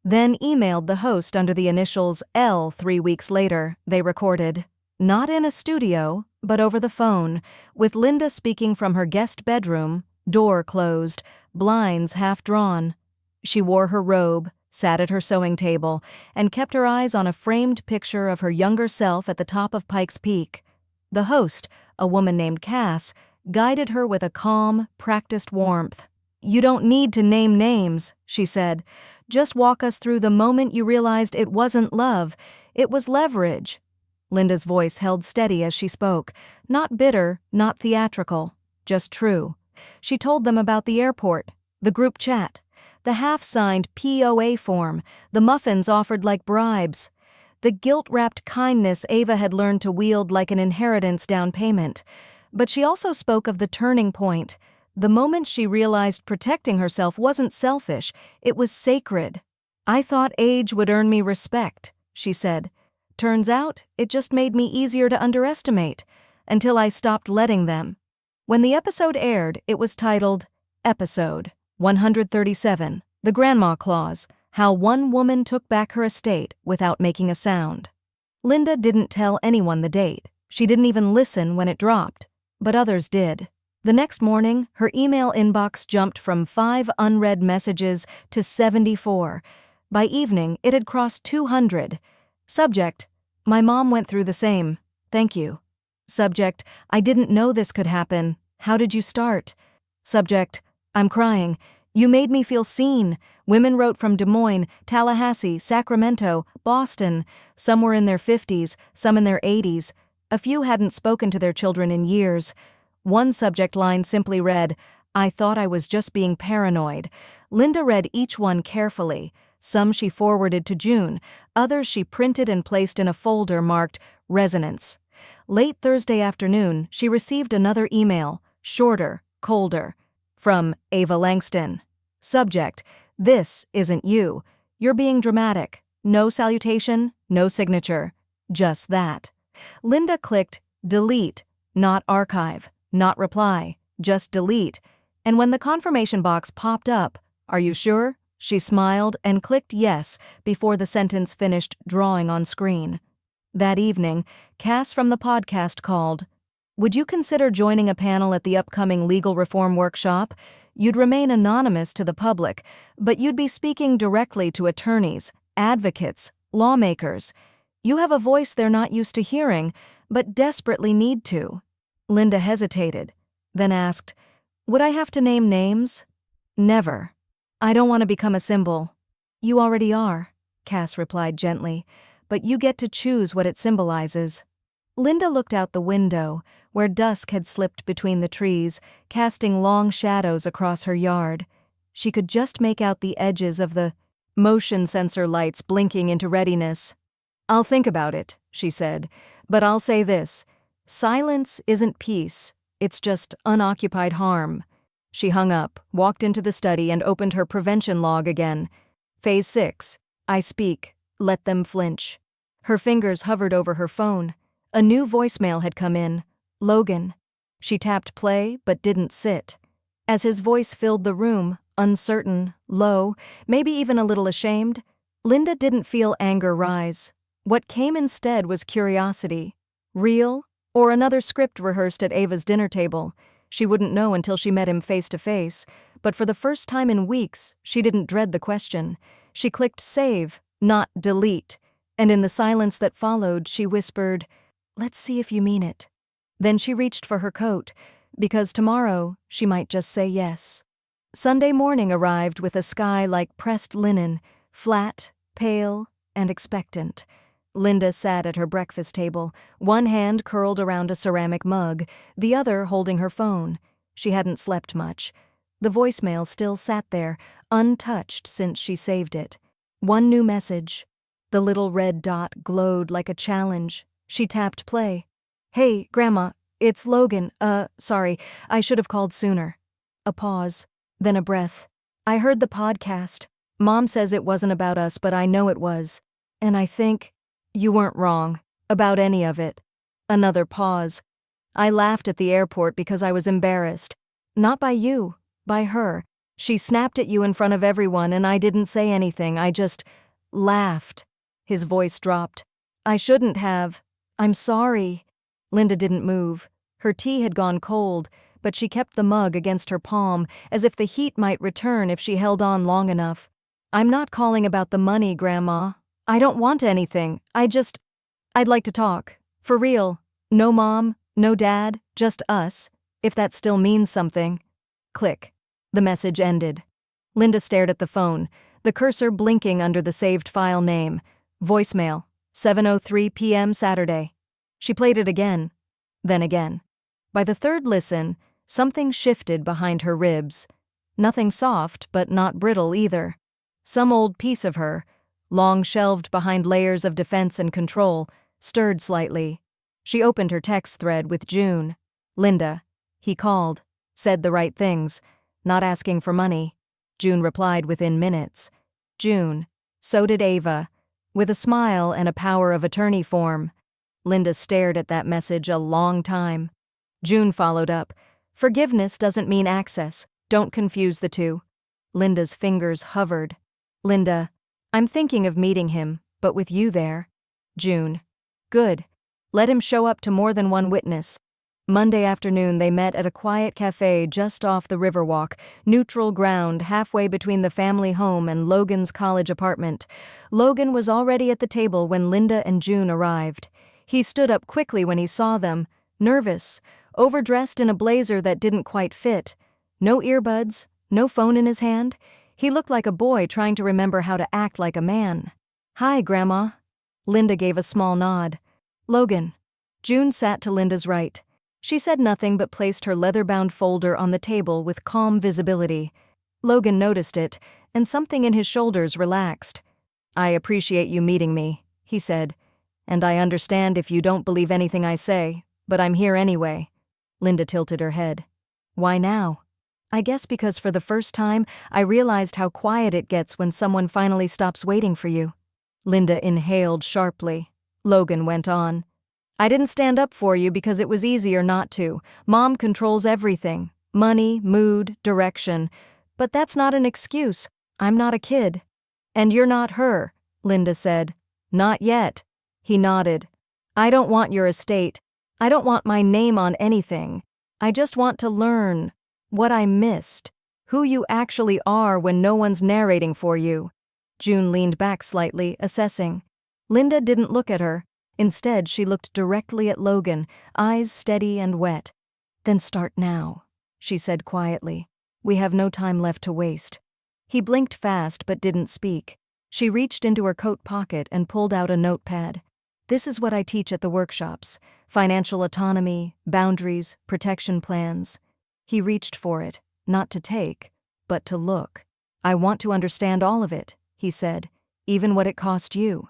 then emailed the host under the initials L. 3 weeks later. They recorded. Not in a studio, but over the phone, with Linda speaking from her guest bedroom, door closed, blinds half drawn. She wore her robe, sat at her sewing table, and kept her eyes on a framed picture of her younger self at the top of Pikes Peak. The host, a woman named Cass, guided her with a calm, practiced warmth. "You don't need to name names," she said. "Just walk us through the moment you realized it wasn't love, it was leverage." Linda's voice held steady as she spoke, not bitter, not theatrical, just true. She told them about the airport, the group chat, the half-signed POA form, the muffins offered like bribes, the guilt-wrapped kindness Ava had learned to wield like an inheritance down payment. But she also spoke of the turning point, the moment she realized protecting herself wasn't selfish, it was sacred. "I thought age would earn me respect," she said. "Turns out, it just made me easier to underestimate, until I stopped letting them." When the episode aired, it was titled, Episode 137, The Grandma Clause, How One Woman Took Back Her Estate Without Making a Sound. Linda didn't tell anyone the date. She didn't even listen when it dropped. But others did. The next morning, her email inbox jumped from 5 unread messages to 74. By evening, it had crossed 200. Subject, "My mom went through the same. Thank you." Subject, "I didn't know this could happen. How did you start?" Subject, "I'm crying. You made me feel seen." Women wrote from Des Moines, Tallahassee, Sacramento, Boston. Some were in their 50s, some in their 80s. A few hadn't spoken to their children in years. One subject line simply read, "I thought I was just being paranoid." Linda read each one carefully. Some she forwarded to June, others she printed and placed in a folder marked Resonance. Late Thursday afternoon, she received another email, shorter, colder, from Ava Langston. Subject, "This isn't you. You're being dramatic. No salutation, no signature. Just that." Linda clicked delete, not archive, not reply, just delete. And when the confirmation box popped up, "Are you sure?" she smiled and clicked yes before the sentence finished drawing on screen. That evening, Cass from the podcast called. "Would you consider joining a panel at the upcoming legal reform workshop? You'd remain anonymous to the public, but you'd be speaking directly to attorneys, advocates, lawmakers. You have a voice they're not used to hearing, but desperately need to." Linda hesitated, then asked, "Would I have to name names?" "Never. I don't want to become a symbol." "You already are," Cass replied gently, "but you get to choose what it symbolizes." Linda looked out the window, where dusk had slipped between the trees, casting long shadows across her yard. She could just make out the edges of the motion sensor lights blinking into readiness. "I'll think about it," she said, "but I'll say this. Silence isn't peace, it's just unoccupied harm." She hung up, walked into the study, and opened her prevention log again. Phase 6. I speak. Let them flinch. Her fingers hovered over her phone. A new voicemail had come in. Logan. She tapped play, but didn't sit. As his voice filled the room, uncertain, low, maybe even a little ashamed, Linda didn't feel anger rise. What came instead was curiosity. Real, or another script rehearsed at Ava's dinner table? She wouldn't know until she met him face to face, but for the first time in weeks, she didn't dread the question. She clicked save, not delete, and in the silence that followed, she whispered, "Let's see if you mean it." Then she reached for her coat, because tomorrow she might just say yes. Sunday morning arrived with a sky like pressed linen, flat, pale, and expectant. Linda sat at her breakfast table, one hand curled around a ceramic mug, the other holding her phone. She hadn't slept much. The voicemail still sat there, untouched since she saved it. One new message. The little red dot glowed like a challenge. She tapped play. "Hey, Grandma, it's Logan. Sorry, I should have called sooner." A pause, then a breath. "I heard the podcast. Mom says it wasn't about us, but I know it was. And I think you weren't wrong about any of it." Another pause. "I laughed at the airport because I was embarrassed. Not by you, by her. She snapped at you in front of everyone and I didn't say anything. I just laughed." His voice dropped. "I shouldn't have. I'm sorry." Linda didn't move. Her tea had gone cold, but she kept the mug against her palm, as if the heat might return if she held on long enough. "I'm not calling about the money, Grandma. I don't want anything. I'd like to talk. For real. No mom, no dad, just us, if that still means something." Click. The message ended. Linda stared at the phone, the cursor blinking under the saved file name. Voicemail, 7:03 p.m. Saturday. She played it again, then again. By the third listen, something shifted behind her ribs. Nothing soft, but not brittle either. Some old piece of her, long shelved behind layers of defense and control, stirred slightly. She opened her text thread with June. "Linda, he called, said the right things, not asking for money." June replied within minutes. "June, so did Ava," with a smile and a power of attorney form. Linda stared at that message a long time. June followed up. "Forgiveness doesn't mean access. Don't confuse the two." Linda's fingers hovered. "Linda, I'm thinking of meeting him, but with you there." June. "Good. Let him show up to more than one witness." Monday afternoon they met at a quiet cafe just off the Riverwalk, neutral ground halfway between the family home and Logan's college apartment. Logan was already at the table when Linda and June arrived. He stood up quickly when he saw them, nervous, overdressed in a blazer that didn't quite fit. No earbuds, no phone in his hand. He looked like a boy trying to remember how to act like a man. "Hi, Grandma." Linda gave a small nod. "Logan." June sat to Linda's right. She said nothing but placed her leather-bound folder on the table with calm visibility. Logan noticed it, and something in his shoulders relaxed. "I appreciate you meeting me," he said. "And I understand if you don't believe anything I say, but I'm here anyway." Linda tilted her head. "Why now?" "I guess because for the first time, I realized how quiet it gets when someone finally stops waiting for you." Linda inhaled sharply. Logan went on. "I didn't stand up for you because it was easier not to. Mom controls everything. Money, mood, direction. But that's not an excuse. I'm not a kid." "And you're not her," Linda said. "Not yet." He nodded. "I don't want your estate. I don't want my name on anything. I just want to learn what I missed, who you actually are when no one's narrating for you." June leaned back slightly, assessing. Linda didn't look at her. Instead, she looked directly at Logan, eyes steady and wet. "Then start now," she said quietly. "We have no time left to waste." He blinked fast but didn't speak. She reached into her coat pocket and pulled out a notepad. "This is what I teach at the workshops: financial autonomy, boundaries, protection plans." He reached for it, not to take, but to look. "I want to understand all of it," he said, "even what it cost you."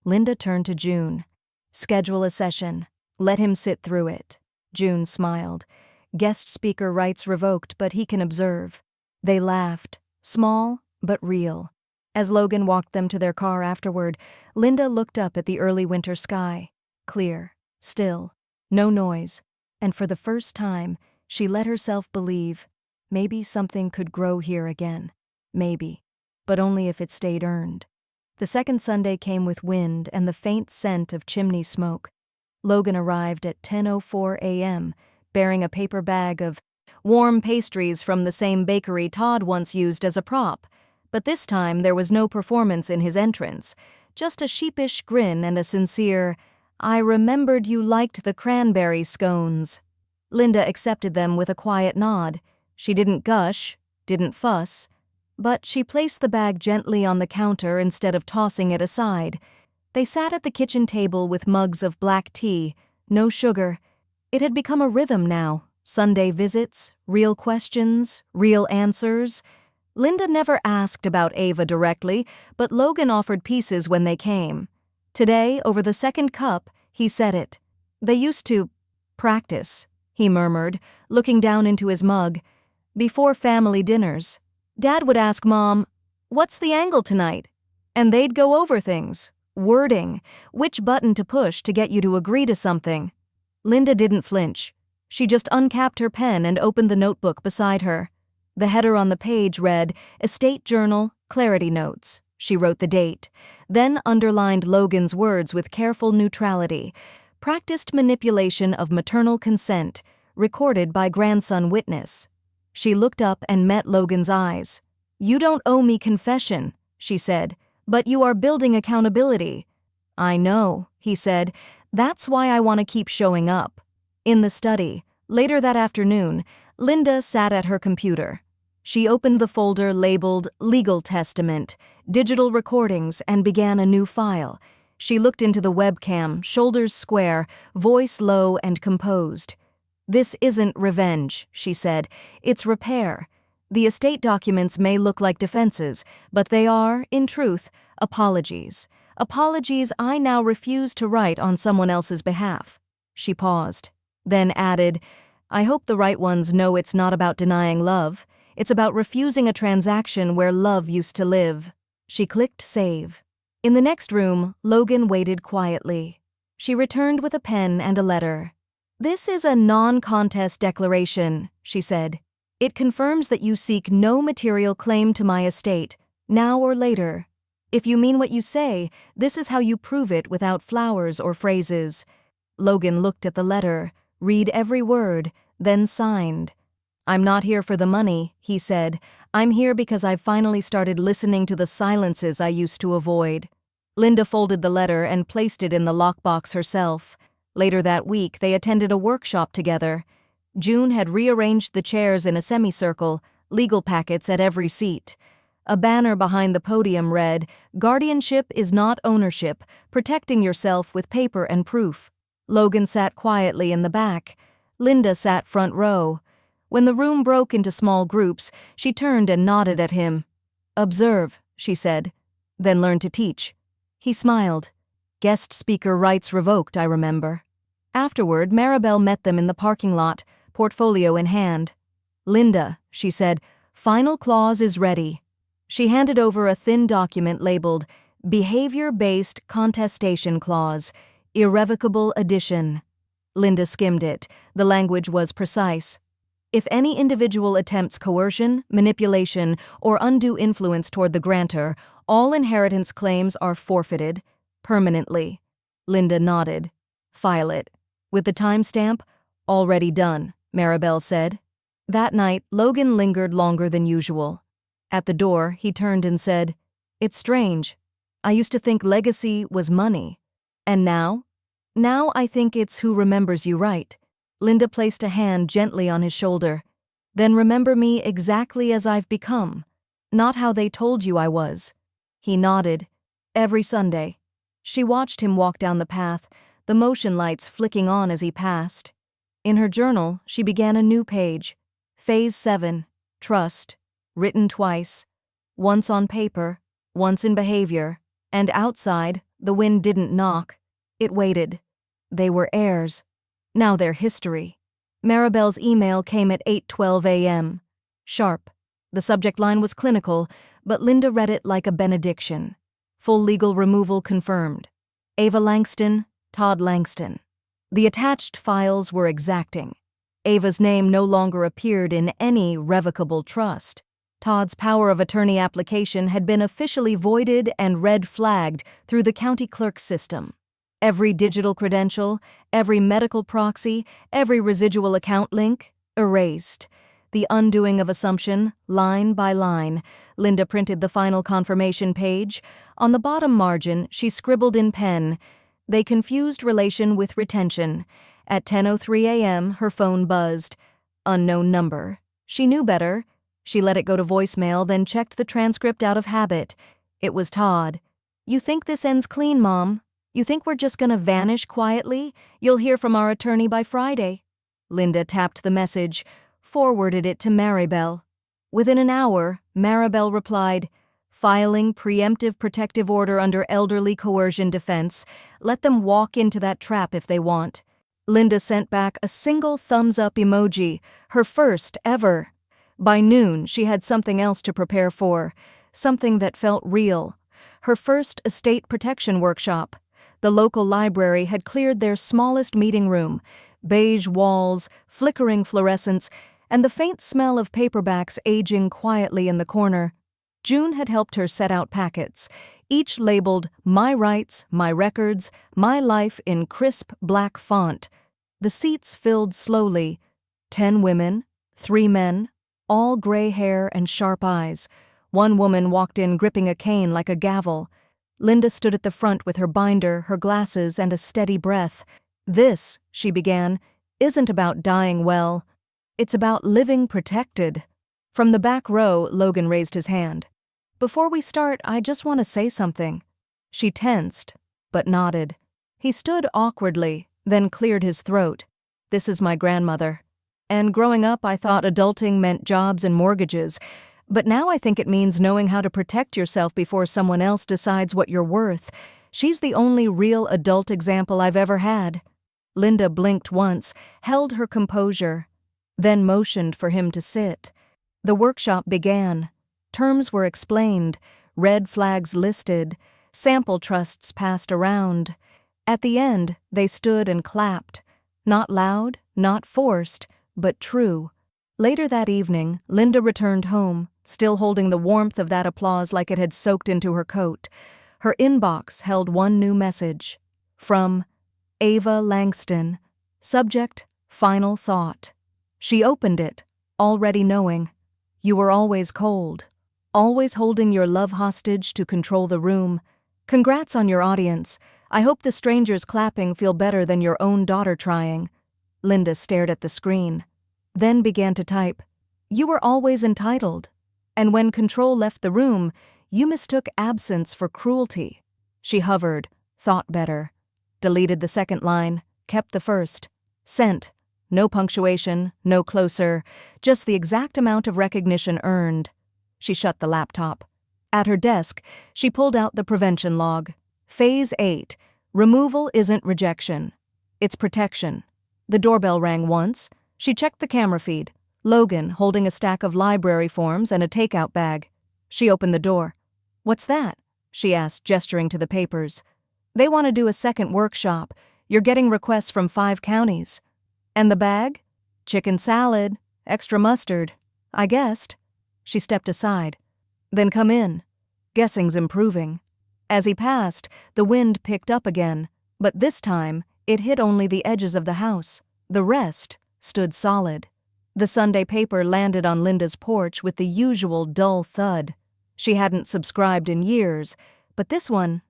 Linda turned to June. "Schedule a session. Let him sit through it." June smiled. "Guest speaker rights revoked, but he can observe." They laughed, small but real. As Logan walked them to their car afterward, Linda looked up at the early winter sky. Clear, still, no noise, and for the first time, she let herself believe maybe something could grow here again. Maybe, but only if it stayed earned. The second Sunday came with wind and the faint scent of chimney smoke. Logan arrived at 10:04 a.m., bearing a paper bag of warm pastries from the same bakery Todd once used as a prop. But this time there was no performance in his entrance, just a sheepish grin and a sincere, I remembered you liked the cranberry scones. Linda accepted them with a quiet nod. She didn't gush, didn't fuss, but she placed the bag gently on the counter instead of tossing it aside. They sat at the kitchen table with mugs of black tea, no sugar. It had become a rhythm now. Sunday visits, real questions, real answers. Linda never asked about Ava directly, but Logan offered pieces when they came. Today, over the second cup, he said it. They used to practice, he murmured, looking down into his mug. Before family dinners, Dad would ask Mom, "What's the angle tonight?" And they'd go over things, wording, which button to push to get you to agree to something. Linda didn't flinch. She just uncapped her pen and opened the notebook beside her. The header on the page read, Estate Journal, Clarity Notes. She wrote the date, then underlined Logan's words with careful neutrality. Practiced manipulation of maternal consent, recorded by grandson witness. She looked up and met Logan's eyes. "You don't owe me confession," she said, "but you are building accountability." "I know," he said. "That's why I want to keep showing up." In the study, later that afternoon, Linda sat at her computer. She opened the folder labeled Legal Testament, Digital Recordings, and began a new file. She looked into the webcam, shoulders square, voice low and composed. "This isn't revenge," she said. "It's repair. The estate documents may look like defenses, but they are, in truth, apologies. Apologies I now refuse to write on someone else's behalf." She paused, then added, "I hope the right ones know it's not about denying love. It's about refusing a transaction where love used to live." She clicked save. In the next room, Logan waited quietly. She returned with a pen and a letter. "This is a non-contest declaration," she said. "It confirms that you seek no material claim to my estate, now or later. If you mean what you say, this is how you prove it without flowers or phrases." Logan looked at the letter, read every word, then signed. "I'm not here for the money," he said. "I'm here because I've finally started listening to the silences I used to avoid." Linda folded the letter and placed it in the lockbox herself. Later that week, they attended a workshop together. June had rearranged the chairs in a semicircle, legal packets at every seat. A banner behind the podium read, "Guardianship is not ownership, protecting yourself with paper and proof." Logan sat quietly in the back. Linda sat front row. When the room broke into small groups, she turned and nodded at him. "Observe," she said, "then learn to teach." He smiled. "Guest speaker rights revoked, I remember." Afterward, Maribel met them in the parking lot, portfolio in hand. "Linda," she said, "final clause is ready." She handed over a thin document labeled Behavior-Based Contestation Clause, Irrevocable Addition. Linda skimmed it. The language was precise. If any individual attempts coercion, manipulation, or undue influence toward the grantor, all inheritance claims are forfeited, permanently. Linda nodded. "File it." "With the timestamp?" "Already done," Maribel said. That night, Logan lingered longer than usual. At the door, he turned and said, "It's strange. I used to think legacy was money. And now? Now I think it's who remembers you right." Linda placed a hand gently on his shoulder. "Then remember me exactly as I've become, not how they told you I was." He nodded. "Every Sunday." She watched him walk down the path, the motion lights flicking on as he passed. In her journal, she began a new page. Phase 7, Trust, written twice. Once on paper, once in behavior, and outside, the wind didn't knock. It waited. They were heirs. Now they're history. Maribel's email came at 8:12 a.m. Sharp. The subject line was clinical, but Linda read it like a benediction. Full legal removal confirmed. Ava Langston, Todd Langston. The attached files were exacting. Ava's name no longer appeared in any revocable trust. Todd's power of attorney application had been officially voided and red flagged through the county clerk's system. Every digital credential, every medical proxy, every residual account link, erased. The undoing of assumption, line by line. Linda printed the final confirmation page. On the bottom margin, she scribbled in pen, They confused relation with retention. At 10:03 a.m., her phone buzzed. Unknown number. She knew better. She let it go to voicemail, then checked the transcript out of habit. It was Todd. "You think this ends clean, Mom? You think we're just gonna vanish quietly? You'll hear from our attorney by Friday." Linda tapped the message, forwarded it to Maribel. Within an hour, Maribel replied, "Filing preemptive protective order under elderly coercion defense. Let them walk into that trap if they want." Linda sent back a single thumbs-up emoji, her first ever. By noon, she had something else to prepare for, something that felt real. Her first estate protection workshop. The local library had cleared their smallest meeting room, beige walls, flickering fluorescents, and the faint smell of paperbacks aging quietly in the corner. June had helped her set out packets, each labeled "My Rights, My Records, My Life" in crisp black font. The seats filled slowly. 10 women, 3 men, all gray hair and sharp eyes. One woman walked in gripping a cane like a gavel. Linda stood at the front with her binder, her glasses, and a steady breath. "This," she began, "isn't about dying well. It's about living protected." From the back row, Logan raised his hand. "Before we start, I just want to say something." She tensed, but nodded. He stood awkwardly, then cleared his throat. "This is my grandmother. And growing up, I thought adulting meant jobs and mortgages. But now I think it means knowing how to protect yourself before someone else decides what you're worth. She's the only real adult example I've ever had." Linda blinked once, held her composure, then motioned for him to sit. The workshop began. Terms were explained, red flags listed, sample trusts passed around. At the end, they stood and clapped. Not loud, not forced, but true. Later that evening, Linda returned home, still holding the warmth of that applause like it had soaked into her coat. Her inbox held one new message. From Ava Langston. Subject, final thought. She opened it, already knowing. "You were always cold. Always holding your love hostage to control the room. Congrats on your audience. I hope the strangers clapping feel better than your own daughter trying." Linda stared at the screen, then began to type. "You were always entitled. And when control left the room, you mistook absence for cruelty." She hovered, thought better. Deleted the second line, kept the first. Sent. No punctuation, no closer, just the exact amount of recognition earned. She shut the laptop. At her desk, she pulled out the prevention log. Phase 8. Removal isn't rejection. It's protection. The doorbell rang once. She checked the camera feed. Logan, holding a stack of library forms and a takeout bag. She opened the door. "What's that?" she asked, gesturing to the papers. "They want to do a second workshop. You're getting requests from 5 counties. "And the bag?" "Chicken salad. Extra mustard. I guessed." She stepped aside. "Then come in. Guessing's improving." As he passed, the wind picked up again, but this time it hit only the edges of the house. The rest stood solid. The Sunday paper landed on Linda's porch with the usual dull thud. She hadn't subscribed in years, but this one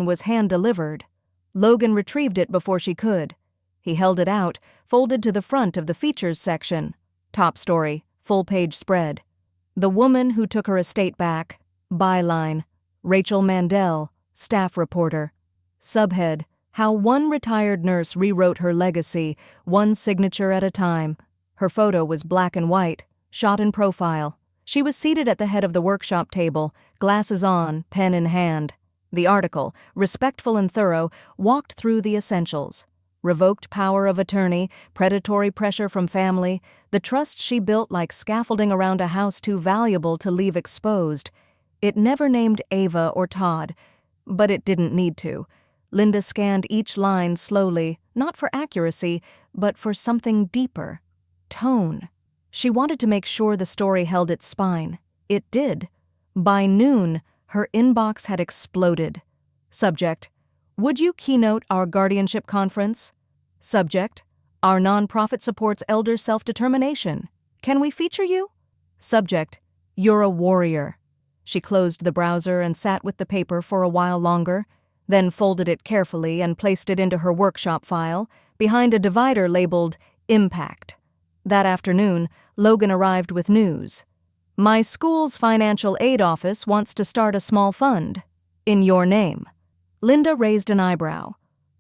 was hand-delivered. Logan retrieved it before she could. He held it out, folded to the front of the features section. Top story, full-page spread. "The woman who took her estate back." Byline, Rachel Mandel, staff reporter. Subhead, how one retired nurse rewrote her legacy, one signature at a time. Her photo was black and white, shot in profile. She was seated at the head of the workshop table, glasses on, pen in hand. The article, respectful and thorough, walked through the essentials. Revoked power of attorney, predatory pressure from family, the trust she built like scaffolding around a house too valuable to leave exposed. It never named Ava or Todd, but it didn't need to. Linda scanned each line slowly, not for accuracy, but for something deeper. Tone. She wanted to make sure the story held its spine. It did. By noon, her inbox had exploded. Subject: "Would you keynote our guardianship conference?" Subject: "Our nonprofit supports elder self-determination. Can we feature you?" Subject: "You're a warrior." She closed the browser and sat with the paper for a while longer. then folded it carefully and placed it into her workshop file, behind a divider labeled Impact. That afternoon, Logan arrived with news. "My school's financial aid office wants to start a small fund. In your name." Linda raised an eyebrow.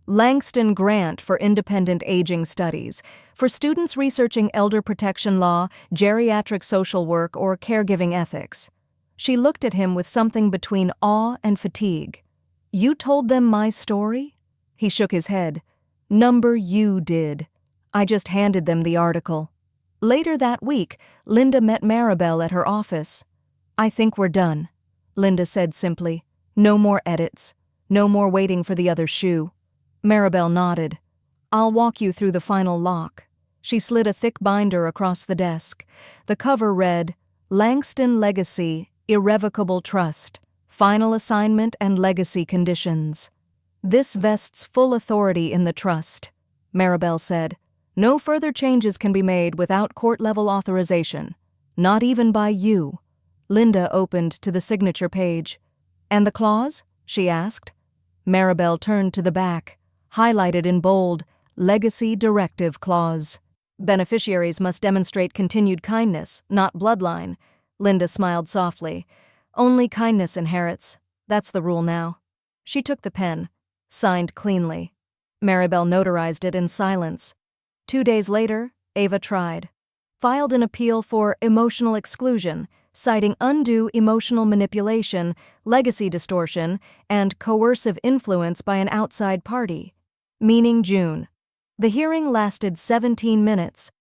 Langston Grant for Independent Aging Studies, for students researching elder protection law, geriatric social work, or caregiving ethics. She looked at him with something between awe and fatigue. "You told them my story?" He shook his head. "Number you did. I just handed them the article." Later that week, Linda met Maribel at her office. "I think we're done," Linda said simply. "No more edits. No more waiting for the other shoe." Maribel nodded. "I'll walk you through the final lock." She slid a thick binder across the desk. The cover read, "Langston Legacy, Irrevocable Trust, Final Assignment and Legacy Conditions. This vests full authority in the trust," Maribel said. "No further changes can be made without court-level authorization, not even by you." Linda opened to the signature page. "And the clause?" she asked. Maribel turned to the back, highlighted in bold, Legacy Directive Clause. "Beneficiaries must demonstrate continued kindness, not bloodline." Linda smiled softly. "Only kindness inherits. That's the rule now." She took the pen, signed cleanly. Maribel notarized it in silence. 2 days later, Ava tried. Filed an appeal for emotional exclusion, citing undue emotional manipulation, legacy distortion, and coercive influence by an outside party. Meaning June. The hearing lasted 17 minutes.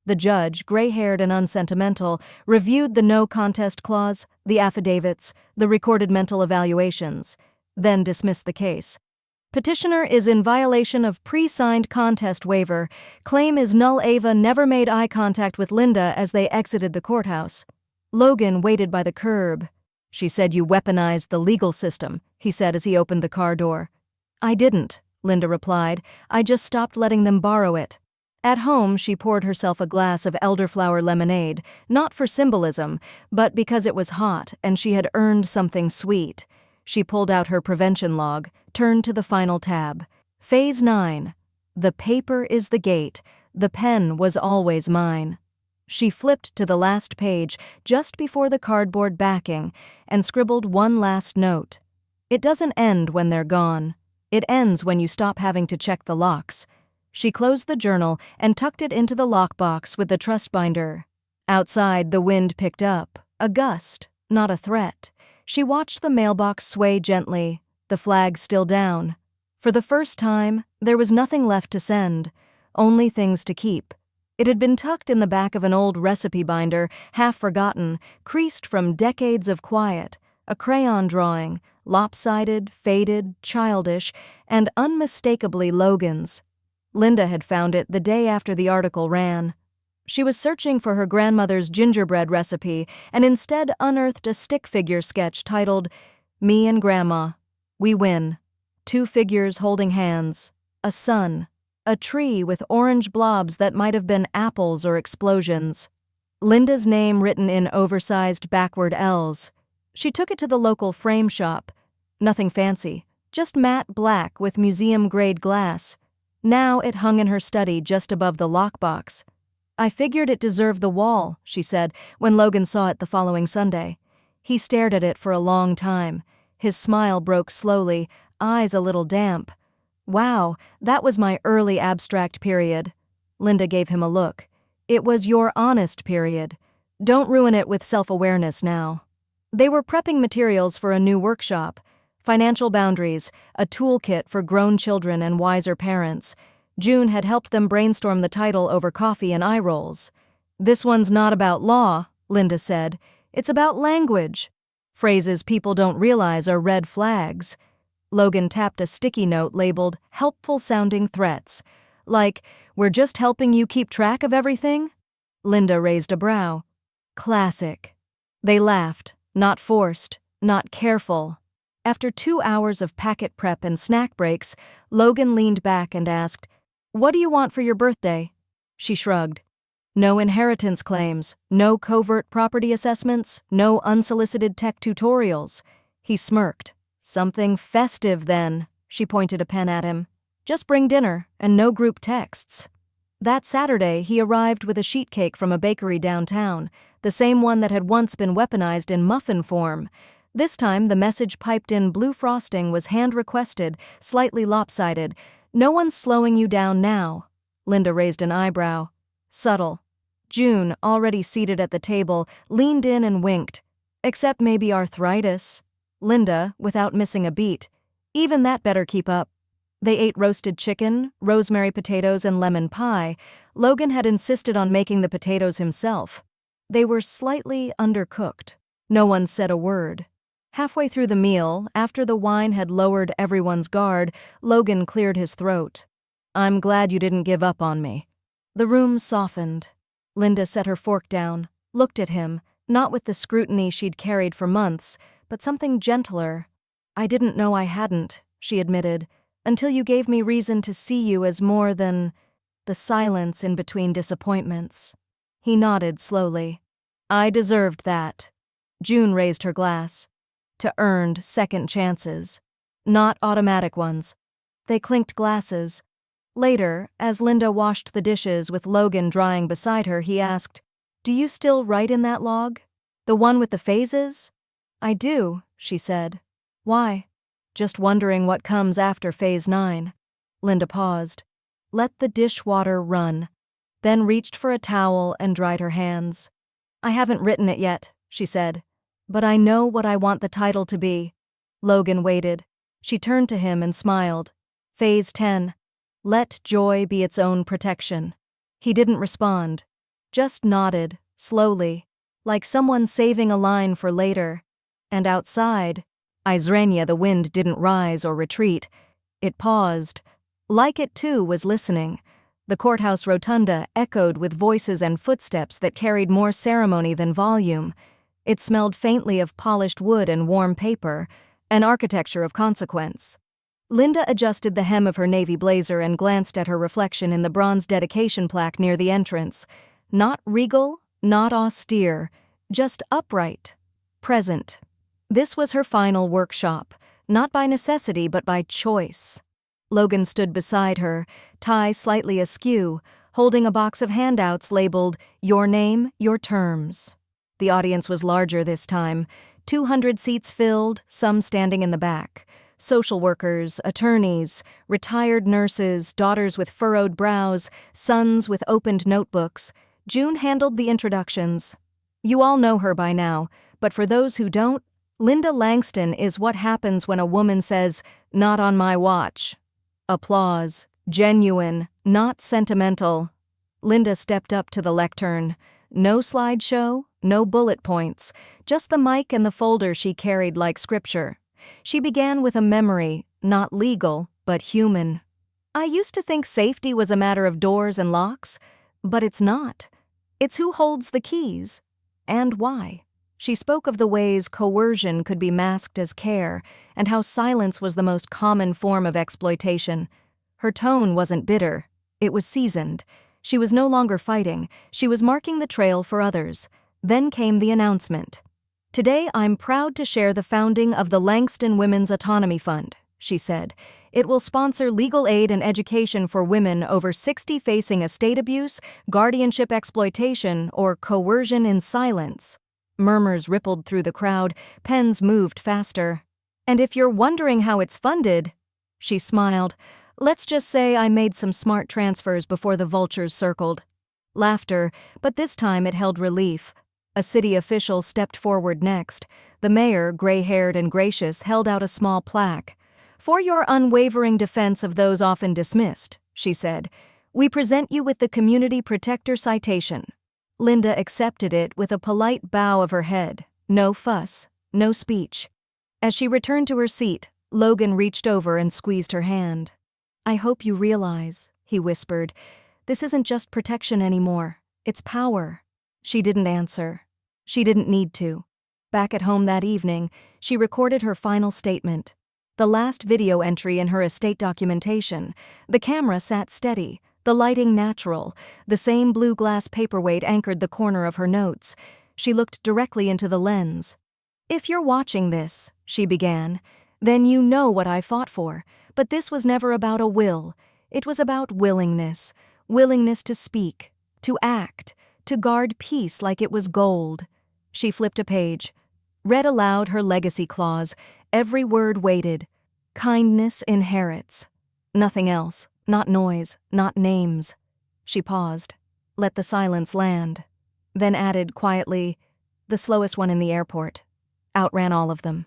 The judge, gray-haired and unsentimental, reviewed the no contest clause, the affidavits, the recorded mental evaluations, then dismissed the case. "Petitioner is in violation of pre-signed contest waiver. Claim is null." Ava never made eye contact with Linda as they exited the courthouse. Logan waited by the curb. "She said you weaponized the legal system," he said as he opened the car door. "I didn't," Linda replied. "I just stopped letting them borrow it." At home, she poured herself a glass of elderflower lemonade, not for symbolism, but because it was hot and she had earned something sweet. She pulled out her prevention log, turned to the final tab. Phase 9. "The paper is the gate. The pen was always mine." She flipped to the last page, just before the cardboard backing, and scribbled one last note. "It doesn't end when they're gone. It ends when you stop having to check the locks." She closed the journal and tucked it into the lockbox with the trust binder. Outside, the wind picked up, a gust, not a threat. She watched the mailbox sway gently, the flag still down. For the first time, there was nothing left to send, only things to keep. It had been tucked in the back of an old recipe binder, half forgotten, creased from decades of quiet, a crayon drawing, lopsided, faded, childish, and unmistakably Logan's. Linda had found it the day after the article ran. She was searching for her grandmother's gingerbread recipe and instead unearthed a stick figure sketch titled, "Me and Grandma. We win." 2 figures holding hands, a sun, a tree with orange blobs that might have been apples or explosions. Linda's name written in oversized backward L's. She took it to the local frame shop. Nothing fancy, just matte black with museum-grade glass. Now it hung in her study just above the lockbox. "I figured it deserved the wall," she said, when Logan saw it the following Sunday. He stared at it for a long time. His smile broke slowly, eyes a little damp. "Wow, that was my early abstract period." Linda gave him a look. "It was your honest period. Don't ruin it with self-awareness now." They were prepping materials for a new workshop. Financial Boundaries, a toolkit for grown children and wiser parents. June had helped them brainstorm the title over coffee and eye rolls. "This one's not about law," Linda said. "It's about language. Phrases people don't realize are red flags." Logan tapped a sticky note labeled helpful-sounding threats, like, "We're just helping you keep track of everything?" Linda raised a brow. Classic. They laughed, not forced, not careful. After 2 hours of packet prep and snack breaks, Logan leaned back and asked, "What do you want for your birthday?" She shrugged. "No inheritance claims, no covert property assessments, no unsolicited tech tutorials." He smirked. "Something festive, then." She pointed a pen at him. Just bring dinner, and no group texts. That Saturday, he arrived with a sheet cake from a bakery downtown, the same one that had once been weaponized in muffin form. This time, the message piped in blue frosting was hand-requested, slightly lopsided. "No one's slowing you down now." Linda raised an eyebrow. Subtle. June, already seated at the table, leaned in and winked. "Except maybe arthritis." Linda, without missing a beat. "Even that better keep up." They ate roasted chicken, rosemary potatoes, and lemon pie. Logan had insisted on making the potatoes himself. They were slightly undercooked. No one said a word. Halfway through the meal, after the wine had lowered everyone's guard, Logan cleared his throat. "I'm glad you didn't give up on me." The room softened. Linda set her fork down, looked at him, not with the scrutiny she'd carried for months, but something gentler. "I didn't know I hadn't," she admitted, "until you gave me reason to see you as more than the silence in between disappointments." He nodded slowly. "I deserved that." June raised her glass. To earned second chances. Not automatic ones. They clinked glasses. Later, as Linda washed the dishes with Logan drying beside her, he asked, "Do you still write in that log? The one with the phases?" "I do," she said. "Why?" "Just wondering what comes after phase 9. Linda paused. Let the dishwater run. Then reached for a towel and dried her hands. "I haven't written it yet," she said. "But I know what I want the title to be." Logan waited. She turned to him and smiled. Phase 10. Let joy be its own protection. He didn't respond. Just nodded, slowly, like someone saving a line for later. And outside, Izrania, the wind didn't rise or retreat. It paused. Like it too was listening. The courthouse rotunda echoed with voices and footsteps that carried more ceremony than volume. It smelled faintly of polished wood and warm paper, an architecture of consequence. Linda adjusted the hem of her navy blazer and glanced at her reflection in the bronze dedication plaque near the entrance. Not regal, not austere, just upright, present. This was her final workshop, not by necessity but by choice. Logan stood beside her, tie slightly askew, holding a box of handouts labeled, "Your name, your terms." The audience was larger this time, 200 seats filled, some standing in the back. Social workers, attorneys, retired nurses, daughters with furrowed brows, sons with opened notebooks. June handled the introductions. You all know her by now, but for those who don't, Linda Langston is what happens when a woman says, "Not on my watch." Applause, genuine, not sentimental. Linda stepped up to the lectern. No slideshow, no bullet points, just the mic and the folder she carried like scripture. She began with a memory, not legal, but human. "I used to think safety was a matter of doors and locks, but it's not. It's who holds the keys, and why." She spoke of the ways coercion could be masked as care, and how silence was the most common form of exploitation. Her tone wasn't bitter, it was seasoned. She was no longer fighting, she was marking the trail for others. Then came the announcement. "Today I'm proud to share the founding of the Langston Women's Autonomy Fund," she said. "It will sponsor legal aid and education for women over 60 facing estate abuse, guardianship exploitation, or coercion in silence." Murmurs rippled through the crowd, pens moved faster. "And if you're wondering how it's funded," she smiled, "let's just say I made some smart transfers before the vultures circled." Laughter, but this time it held relief. A city official stepped forward next. The mayor, gray-haired and gracious, held out a small plaque. "For your unwavering defense of those often dismissed," she said, "we present you with the Community Protector Citation." Linda accepted it with a polite bow of her head. No fuss, no speech. As she returned to her seat, Logan reached over and squeezed her hand. "I hope you realize," he whispered, "this isn't just protection anymore. It's power." She didn't answer. She didn't need to. Back at home that evening, she recorded her final statement. The last video entry in her estate documentation. The camera sat steady, the lighting natural, the same blue glass paperweight anchored the corner of her notes. She looked directly into the lens. "If you're watching this," she began, "then you know what I fought for. But this was never about a will. It was about willingness. Willingness to speak, to act, to guard peace like it was gold. She flipped a page, read aloud her legacy clause, every word weighted. Kindness inherits. Nothing else, not noise, not names. She paused, let the silence land, then added quietly, the slowest one in the airport. Outran all of them.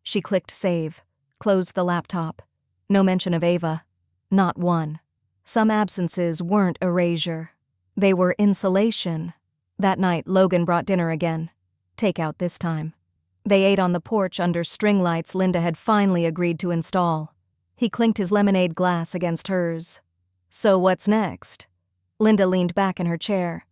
She clicked save, closed the laptop. No mention of Ava. Not one. Some absences weren't erasure. They were insulation. That night, Logan brought dinner again. Takeout this time. They ate on the porch under string lights Linda had finally agreed to install. He clinked his lemonade glass against hers. So what's next? Linda leaned back in her chair.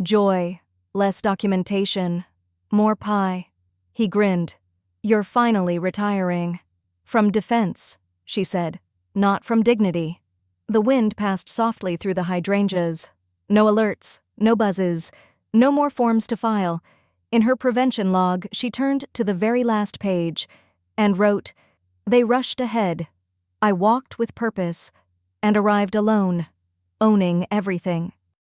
Joy, less documentation, more pie. He grinned. You're finally retiring. From defense, she said, not from dignity. The wind passed softly through the hydrangeas. No alerts, no buzzes, no more forms to file. In her prevention log, she turned to the very last page and wrote, They rushed ahead. I walked with purpose and arrived alone, owning everything.